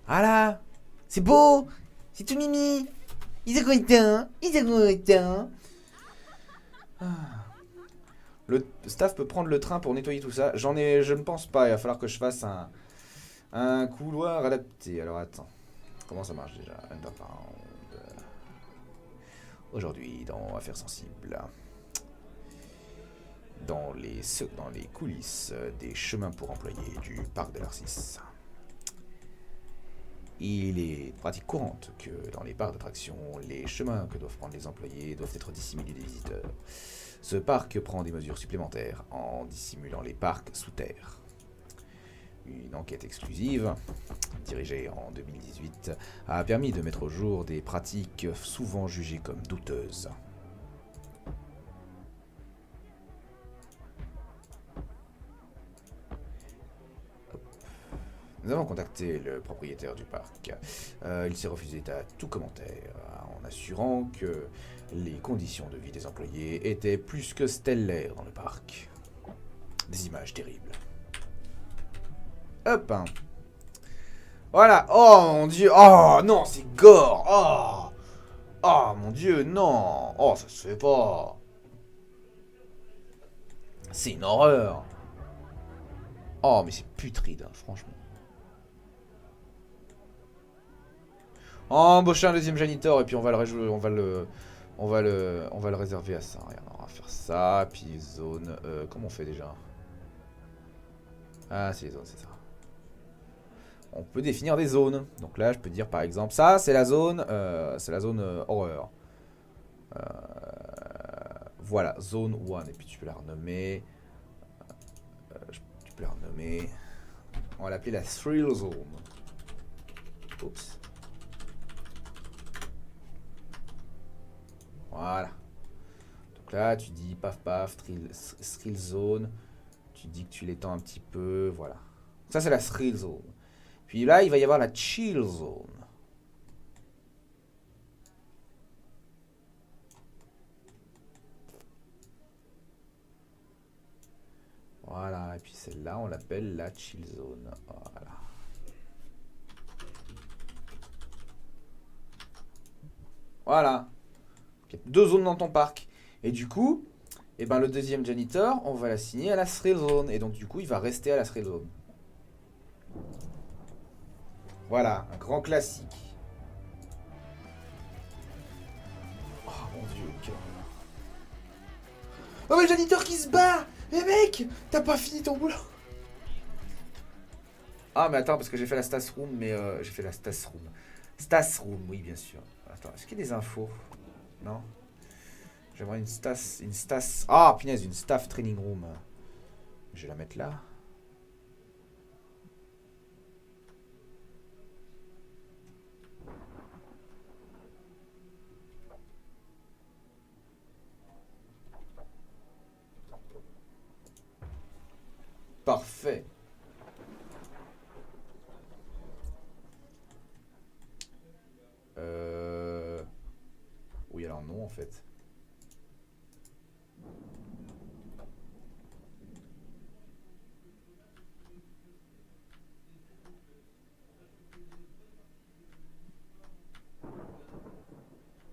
Ah là, c'est beau, c'est tout mimi. Ils sont contents, ils sont contents. Le staff peut prendre le train pour nettoyer tout ça. Je ne pense pas. Il va falloir que je fasse un couloir adapté. Alors attends, comment ça marche déjà? Underground. Aujourd'hui, dans Affaires sensibles, dans les coulisses des chemins pour employés du parc de l'Arcis. Il est pratique courante que dans les parcs d'attractions, les chemins que doivent prendre les employés doivent être dissimulés des visiteurs. Ce parc prend des mesures supplémentaires en dissimulant les parcs sous terre. Une enquête exclusive, dirigée en 2018, a permis de mettre au jour des pratiques souvent jugées comme douteuses. Nous avons contacté le propriétaire du parc. Il s'est refusé à tout commentaire, en assurant que les conditions de vie des employés étaient plus que stellaires dans le parc. Des images terribles. Hop hein. Voilà. Oh mon dieu. Oh non, c'est gore. Oh. Oh mon dieu, non. Oh, ça se fait pas. C'est une horreur. Oh, mais c'est putride, hein, franchement. Embaucher un deuxième janitor et puis on va le réserver à ça. Regarde, on va faire ça, puis zone. Comment on fait déjà? Ah, c'est les zones, c'est ça. On peut définir des zones. Donc là, je peux dire par exemple, ça, c'est la zone horreur. Voilà, zone 1. Et puis tu peux la renommer. Tu peux la renommer. On va l'appeler la Thrill Zone. Oups. Voilà. Donc là, tu dis paf paf, thrill zone. Tu dis que tu l'étends un petit peu. Voilà. Ça, c'est la thrill zone. Puis là, il va y avoir la chill zone. Voilà. Et puis celle-là, on l'appelle la chill zone. Voilà. Voilà. Il y a deux zones dans ton parc. Et du coup, eh ben, le deuxième janitor, on va l'assigner à la thrill zone. Et donc, du coup, il va rester à la thrill zone. Voilà, un grand classique. Oh mon dieu, quel... Oh mais le janiteur qui se bat. Mais mec, t'as pas fini ton boulot. Ah mais attends, parce que j'ai fait la Stas Room, mais j'ai fait la Stas Room. Stas Room, oui bien sûr. Attends, est-ce qu'il y a des infos? Non. J'aimerais une Stas... Ah punaise, une Staff Training Room. Je vais la mettre là. Parfait. Oui alors non en fait.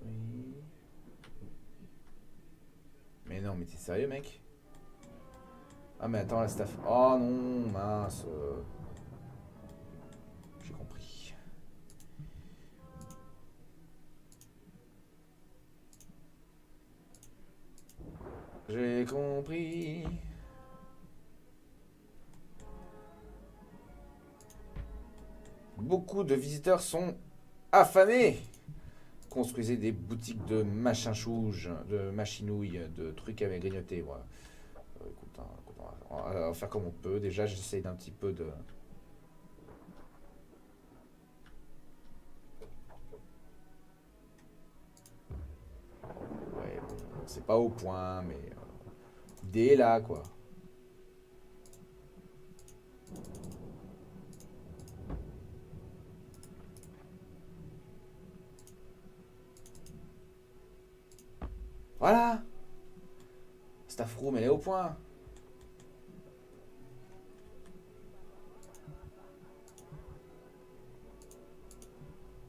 Oui. Mais non, mais t'es sérieux mec? Ah mais attends la staff... Oh non, mince. J'ai compris. J'ai compris. Beaucoup de visiteurs sont affamés. Construisez des boutiques de machin chouge, de machinouilles, de trucs à grignoter. Voilà. Écoute, hein, écoute, on va faire comme on peut. Déjà, j'essaye d'un petit peu de... Ouais, bon, c'est pas au point, mais... l'idée est là, quoi. Voilà. Staff room, elle est au point.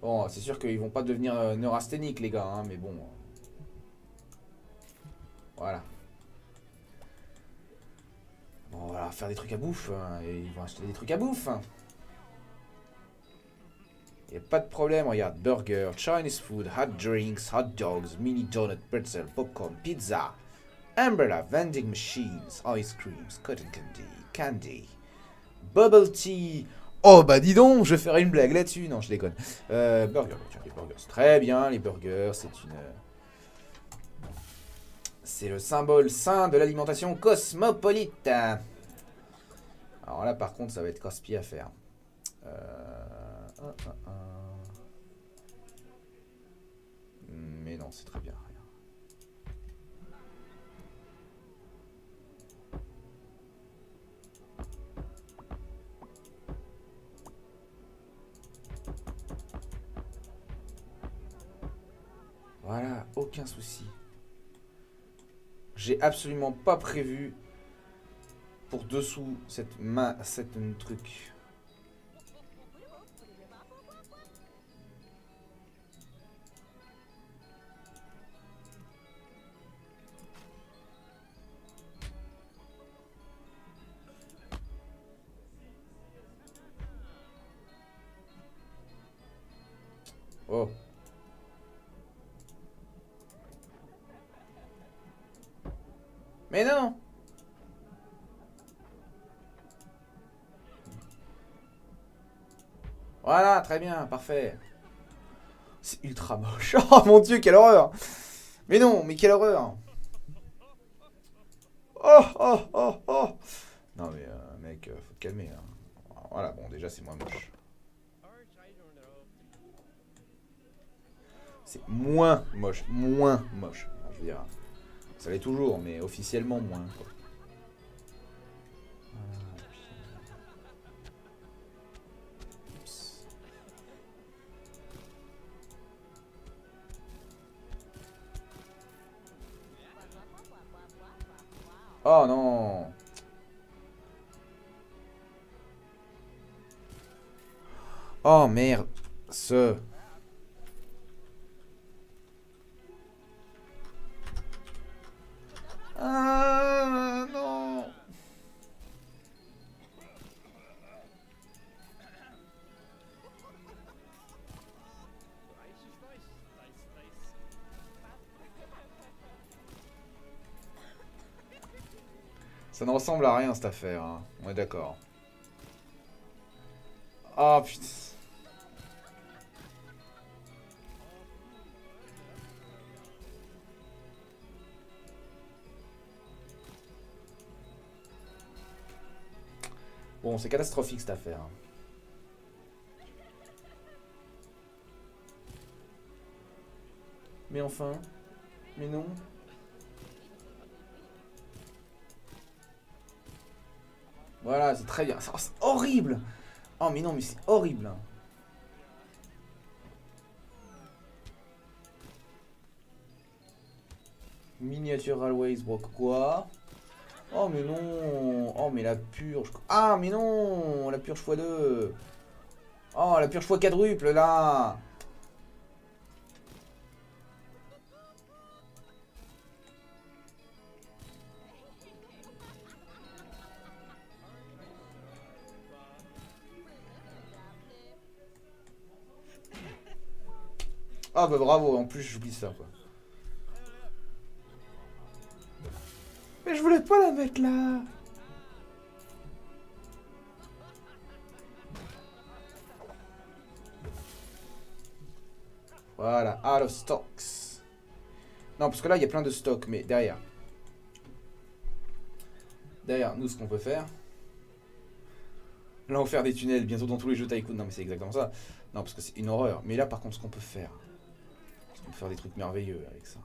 Bon, c'est sûr qu'ils vont pas devenir neurasthéniques, les gars, hein, mais bon. Voilà. Bon, on va faire des trucs à bouffe, hein, et ils vont acheter des trucs à bouffe. Y a pas de problème, regarde. Burger, Chinese food, hot drinks, hot dogs, mini donut, pretzel, popcorn, pizza, umbrella, vending machines, ice creams, cotton candy, bubble tea. Oh bah dis donc, je ferai une blague là-dessus. Non, je déconne. Burger, tiens, les burgers. Très bien, les burgers, c'est une... C'est le symbole sain de l'alimentation cosmopolite. Alors là, par contre, ça va être casse-pied à faire. Mais non, c'est très bien. Voilà, aucun souci. J'ai absolument pas prévu pour dessous cette main, cette truc. Oh. Mais non. Voilà, très bien, parfait. C'est ultra moche. Oh mon dieu, quelle horreur. Mais non, mais quelle horreur. Oh, oh, oh, oh. Non mais mec, faut te calmer. Hein. Voilà, bon déjà c'est moins moche. C'est moins moche, moins moche. Je veux dire, ça l'est toujours, mais officiellement moins. Quoi. Oh non. Oh merde. Ce. Ah non. Ça ne ressemble à rien cette affaire, hein. On est d'accord. Oh putain. Bon, c'est catastrophique cette affaire. Mais enfin. Mais non. Voilà, c'est très bien. C'est horrible. Oh mais non, mais c'est horrible. Miniature Always Broke quoi? Oh mais non. Oh mais la purge. Ah mais non. La purge x2. Oh la purge x quadruple là. Ah bah bravo, en plus j'oublie ça quoi. Mais je voulais pas la mettre là. Voilà, out of stocks. Non, parce que là, il y a plein de stocks, mais derrière. Derrière, nous, ce qu'on peut faire... Là, on va faire des tunnels, bientôt dans tous les jeux Tycoon. Non, mais c'est exactement ça. Non, parce que c'est une horreur. Mais là, par contre, ce qu'on peut faire... On peut faire des trucs merveilleux avec ça.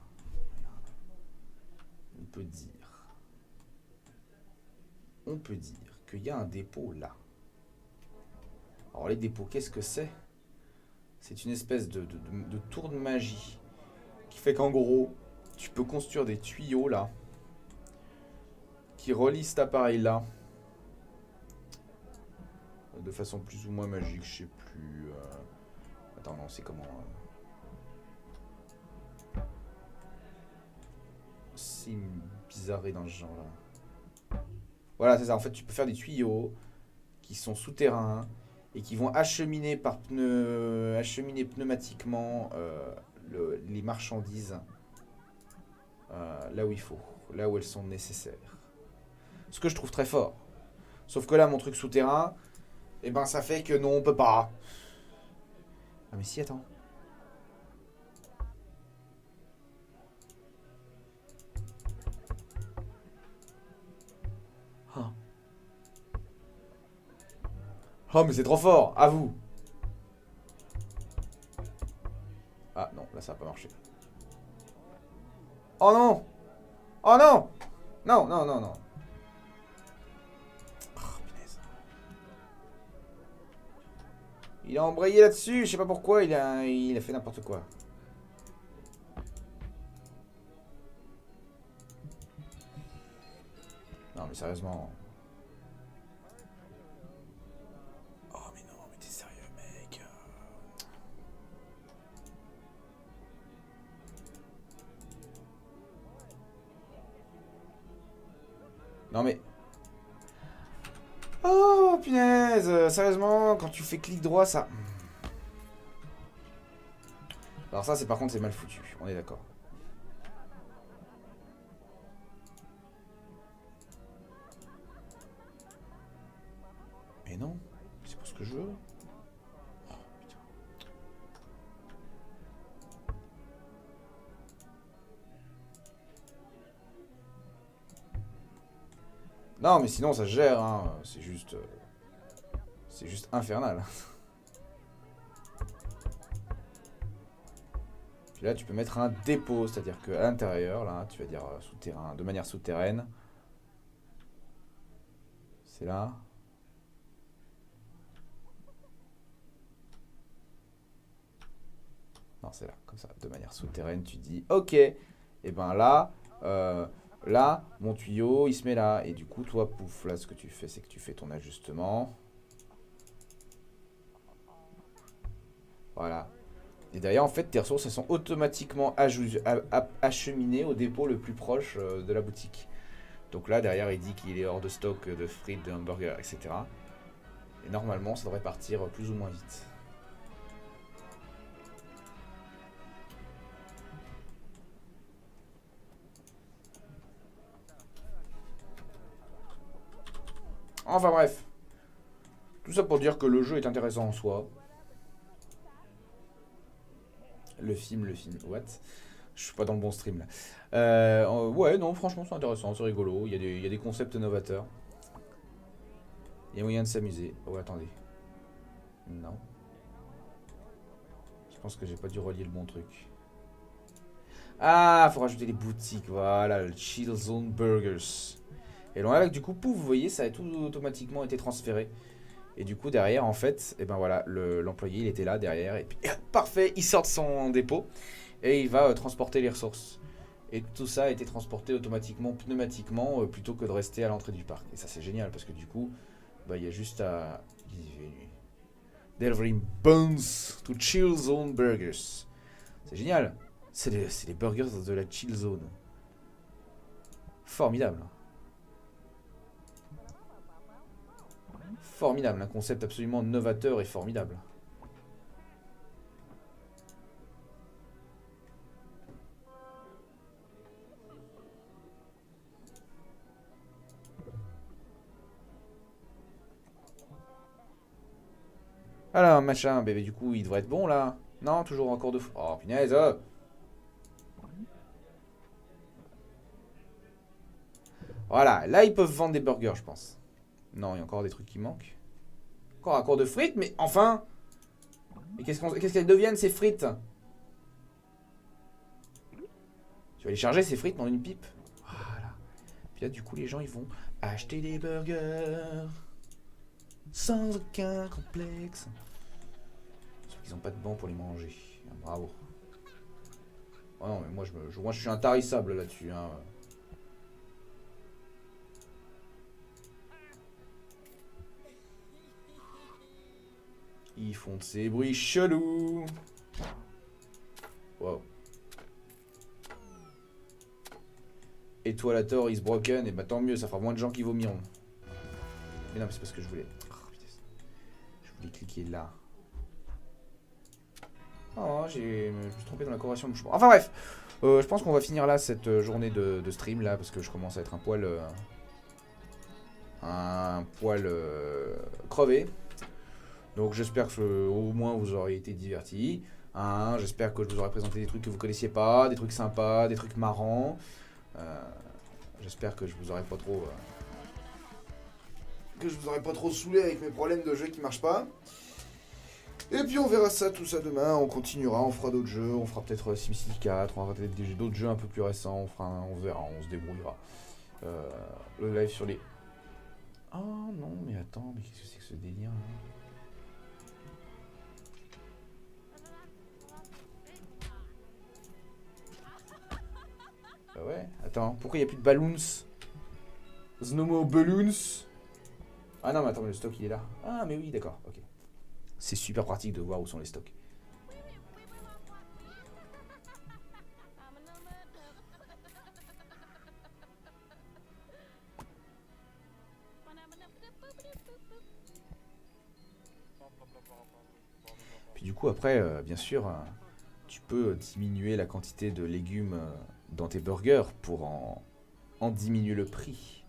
On peut dire... On peut dire qu'il y a un dépôt là. Alors, les dépôts, qu'est-ce que c'est? C'est une espèce de tour de magie qui fait qu'en gros, tu peux construire des tuyaux là qui relient cet appareil là de façon plus ou moins magique, je sais plus. Attends, non, c'est comment C'est une bizarrerie dans ce genre là. Voilà, c'est ça. En fait, tu peux faire des tuyaux qui sont souterrains et qui vont acheminer acheminer pneumatiquement les marchandises là où il faut, là où elles sont nécessaires. Ce que je trouve très fort. Sauf que là, mon truc souterrain, eh ben ça fait que non, on peut pas. Ah mais si, attends. Ah. Oh mais c'est trop fort, à vous. Ah non, là ça va pas marcher. Oh non. Oh non. Non, non, non, non. Oh, punaise. Il a embrayé là-dessus, je sais pas pourquoi, il a fait n'importe quoi. Non mais sérieusement. Oh mais non, mais t'es sérieux mec. Non mais... Oh punaise, sérieusement, quand tu fais clic droit, ça... Alors ça, c'est par contre, c'est mal foutu, on est d'accord. Mais non, c'est pas ce que je veux. Oh, putain. Non, mais sinon, ça se gère, hein. C'est juste... c'est juste infernal. Puis là, tu peux mettre un dépôt, c'est-à-dire qu'à l'intérieur, là, tu vas dire souterrain, de manière souterraine. C'est là. Non, c'est là, comme ça, de manière souterraine, tu dis, ok, et ben là, là, mon tuyau, il se met là. Et du coup, toi, pouf, là, ce que tu fais, c'est que tu fais ton ajustement. Voilà. Et derrière, en fait, tes ressources, elles sont automatiquement acheminées au dépôt le plus proche de la boutique. Donc là, derrière, il dit qu'il est hors de stock de frites, de hamburgers, etc. Et normalement, ça devrait partir plus ou moins vite. Enfin bref. Tout ça pour dire que le jeu est intéressant en soi. Le film, what? Je suis pas dans le bon stream là. Ouais, non, franchement, c'est intéressant, c'est rigolo. Il y a des concepts novateurs. Il y a moyen de s'amuser. Oh, attendez. Non. Je pense que j'ai pas dû relier le bon truc. Ah, faut rajouter les boutiques. Voilà, le Chill Zone Burgers. Et donc là, du coup, pouf, vous voyez, ça a tout automatiquement été transféré. Et du coup, derrière, en fait, et ben voilà, l'employé, il était là derrière. Et puis, parfait, il sort de son dépôt. Et il va transporter les ressources. Et tout ça a été transporté automatiquement, pneumatiquement, plutôt que de rester à l'entrée du parc. Et ça, c'est génial, parce que du coup, bah, il y a juste à... Delivering Bones to Chill Zone Burgers. C'est génial. C'est les burgers de la Chill Zone. Formidable. Formidable, un concept absolument novateur et formidable. Alors, machin, bébé, du coup, il devrait être bon, là. Non, toujours encore de... Oh, punaise. Voilà, là, ils peuvent vendre des burgers, je pense. Non, il y a encore des trucs qui manquent. Encore un cours de frites, mais enfin. Mais qu'est-ce qu'elles deviennent, ces frites? Tu vas les charger, ces frites, dans une pipe. Voilà. Puis là, du coup, les gens, ils vont acheter des burgers. Sans aucun complexe. Sauf qu'ils n'ont pas de banc pour les manger. Bravo. Oh non, mais moi, je suis intarissable là-dessus. Hein. Ils font de ces bruits chelous. Wow. Étoilator is broken, et bah tant mieux, ça fera moins de gens qui vomiront. Mais non, mais c'est pas ce que je voulais. Oh, putain. Je voulais cliquer là. Oh, je me suis trompé dans la correction de mon. Enfin bref, je pense qu'on va finir là cette journée de stream là, parce que je commence à être un poil crevé. Donc j'espère que au moins vous aurez été divertis. Hein, j'espère que je vous aurai présenté des trucs que vous connaissiez pas, des trucs sympas, des trucs marrants. J'espère que je vous aurai pas trop saoulé avec mes problèmes de jeu qui marchent pas. Et puis on verra ça, tout ça demain, on continuera, on fera d'autres jeux, on fera peut-être SimCity 4, on fera peut-être d'autres jeux un peu plus récents, on verra, on se débrouillera. Le live sur les... Oh non, mais attends, mais qu'est-ce que c'est que ce délire là? Bah ouais, attends, pourquoi il n'y a plus de balloons? Znomo balloons. Ah non, mais attends, mais le stock il est là. Ah mais oui, d'accord, ok. C'est super pratique de voir où sont les stocks. Puis du coup après, bien sûr, tu peux diminuer la quantité de légumes dans tes burgers pour en diminuer le prix.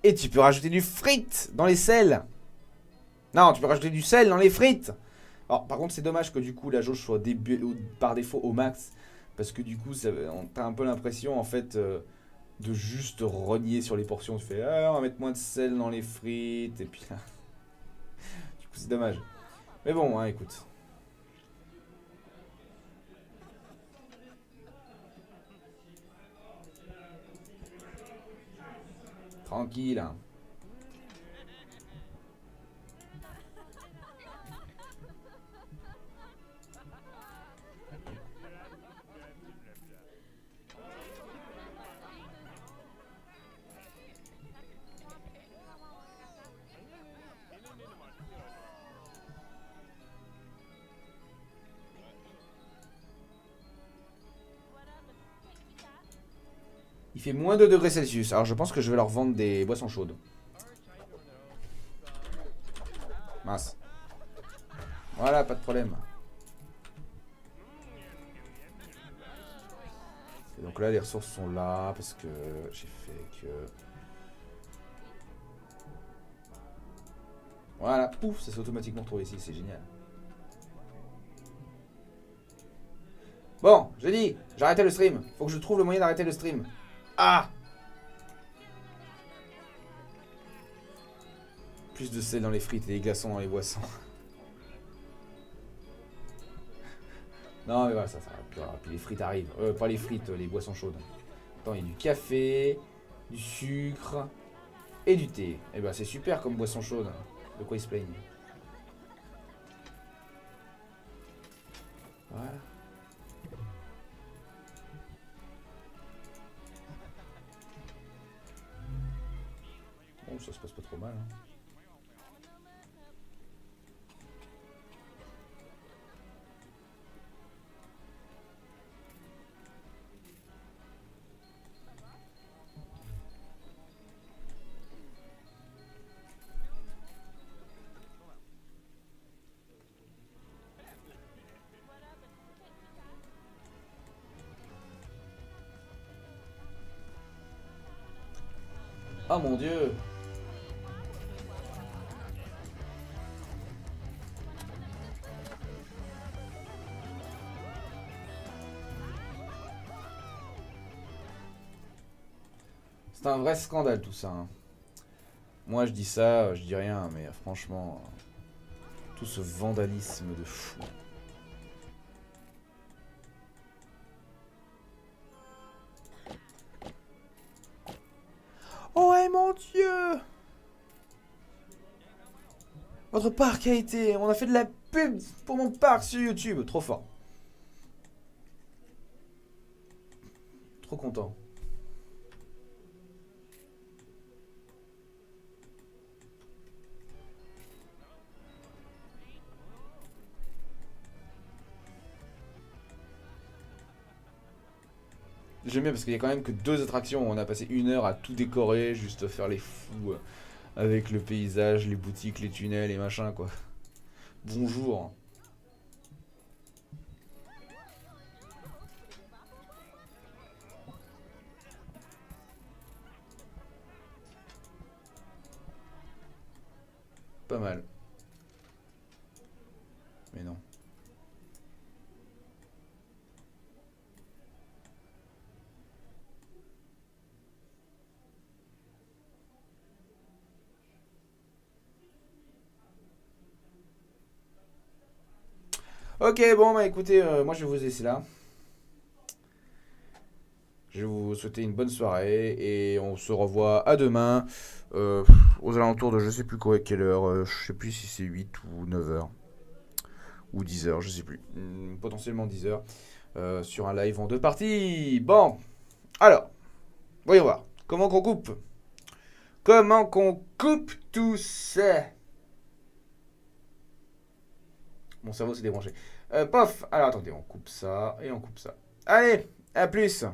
Et tu peux rajouter du frites dans les sels. Non, tu peux rajouter du sel dans les frites. Alors, par contre, c'est dommage que du coup la jauge soit par défaut au max. Parce que du coup, t'as un peu l'impression en fait de juste rogner sur les portions. Tu fais, ah, on va mettre moins de sel dans les frites. Et puis là, du coup, c'est dommage. Mais bon, hein, écoute. Tranquille. Hein. Il fait moins 2 degrés Celsius. Alors je pense que je vais leur vendre des boissons chaudes. Mince. Voilà, pas de problème. Et donc là, les ressources sont là parce que j'ai fait que... Voilà, pouf, ça s'est automatiquement retrouvé ici, c'est génial. Bon, j'ai dit, j'ai arrêté le stream. Faut que je trouve le moyen d'arrêter le stream. Ah! Plus de sel dans les frites et des glaçons dans les boissons. Non mais voilà, ça va. Puis les frites arrivent. Pas les frites, les boissons chaudes. Attends, il y a du café, du sucre et du thé. Et bah c'est super comme boisson chaude. De quoi ils se plaignent? Voilà. Bon, ça se passe pas trop mal. Hein. Oh mon dieu! C'est un vrai scandale tout ça. Hein. Moi je dis ça, je dis rien, mais franchement, tout ce vandalisme de fou. Oh ouais, mon Dieu! Votre parc a été... On a fait de la pub pour mon parc sur YouTube. Trop fort. Trop content. J'aime bien parce qu'il y a quand même que 2 attractions. On a passé 1 heure à tout décorer, juste faire les fous avec le paysage, les boutiques, les tunnels et machin quoi. Bonjour. Pas mal. Mais non. Ok, bon bah écoutez, moi je vais vous laisser là. Je vais vous souhaiter une bonne soirée et on se revoit à demain aux alentours de je sais plus quoi, quelle heure, je sais plus si c'est 8 ou 9 heures ou 10 heures, je sais plus. Potentiellement 10 heures sur un live en 2 parties. Bon, alors, voyons voir. Comment qu'on coupe? Comment qu'on coupe tout ça? Mon cerveau s'est débranché. Pof. Alors attendez, on coupe ça et on coupe ça. Allez, à plus.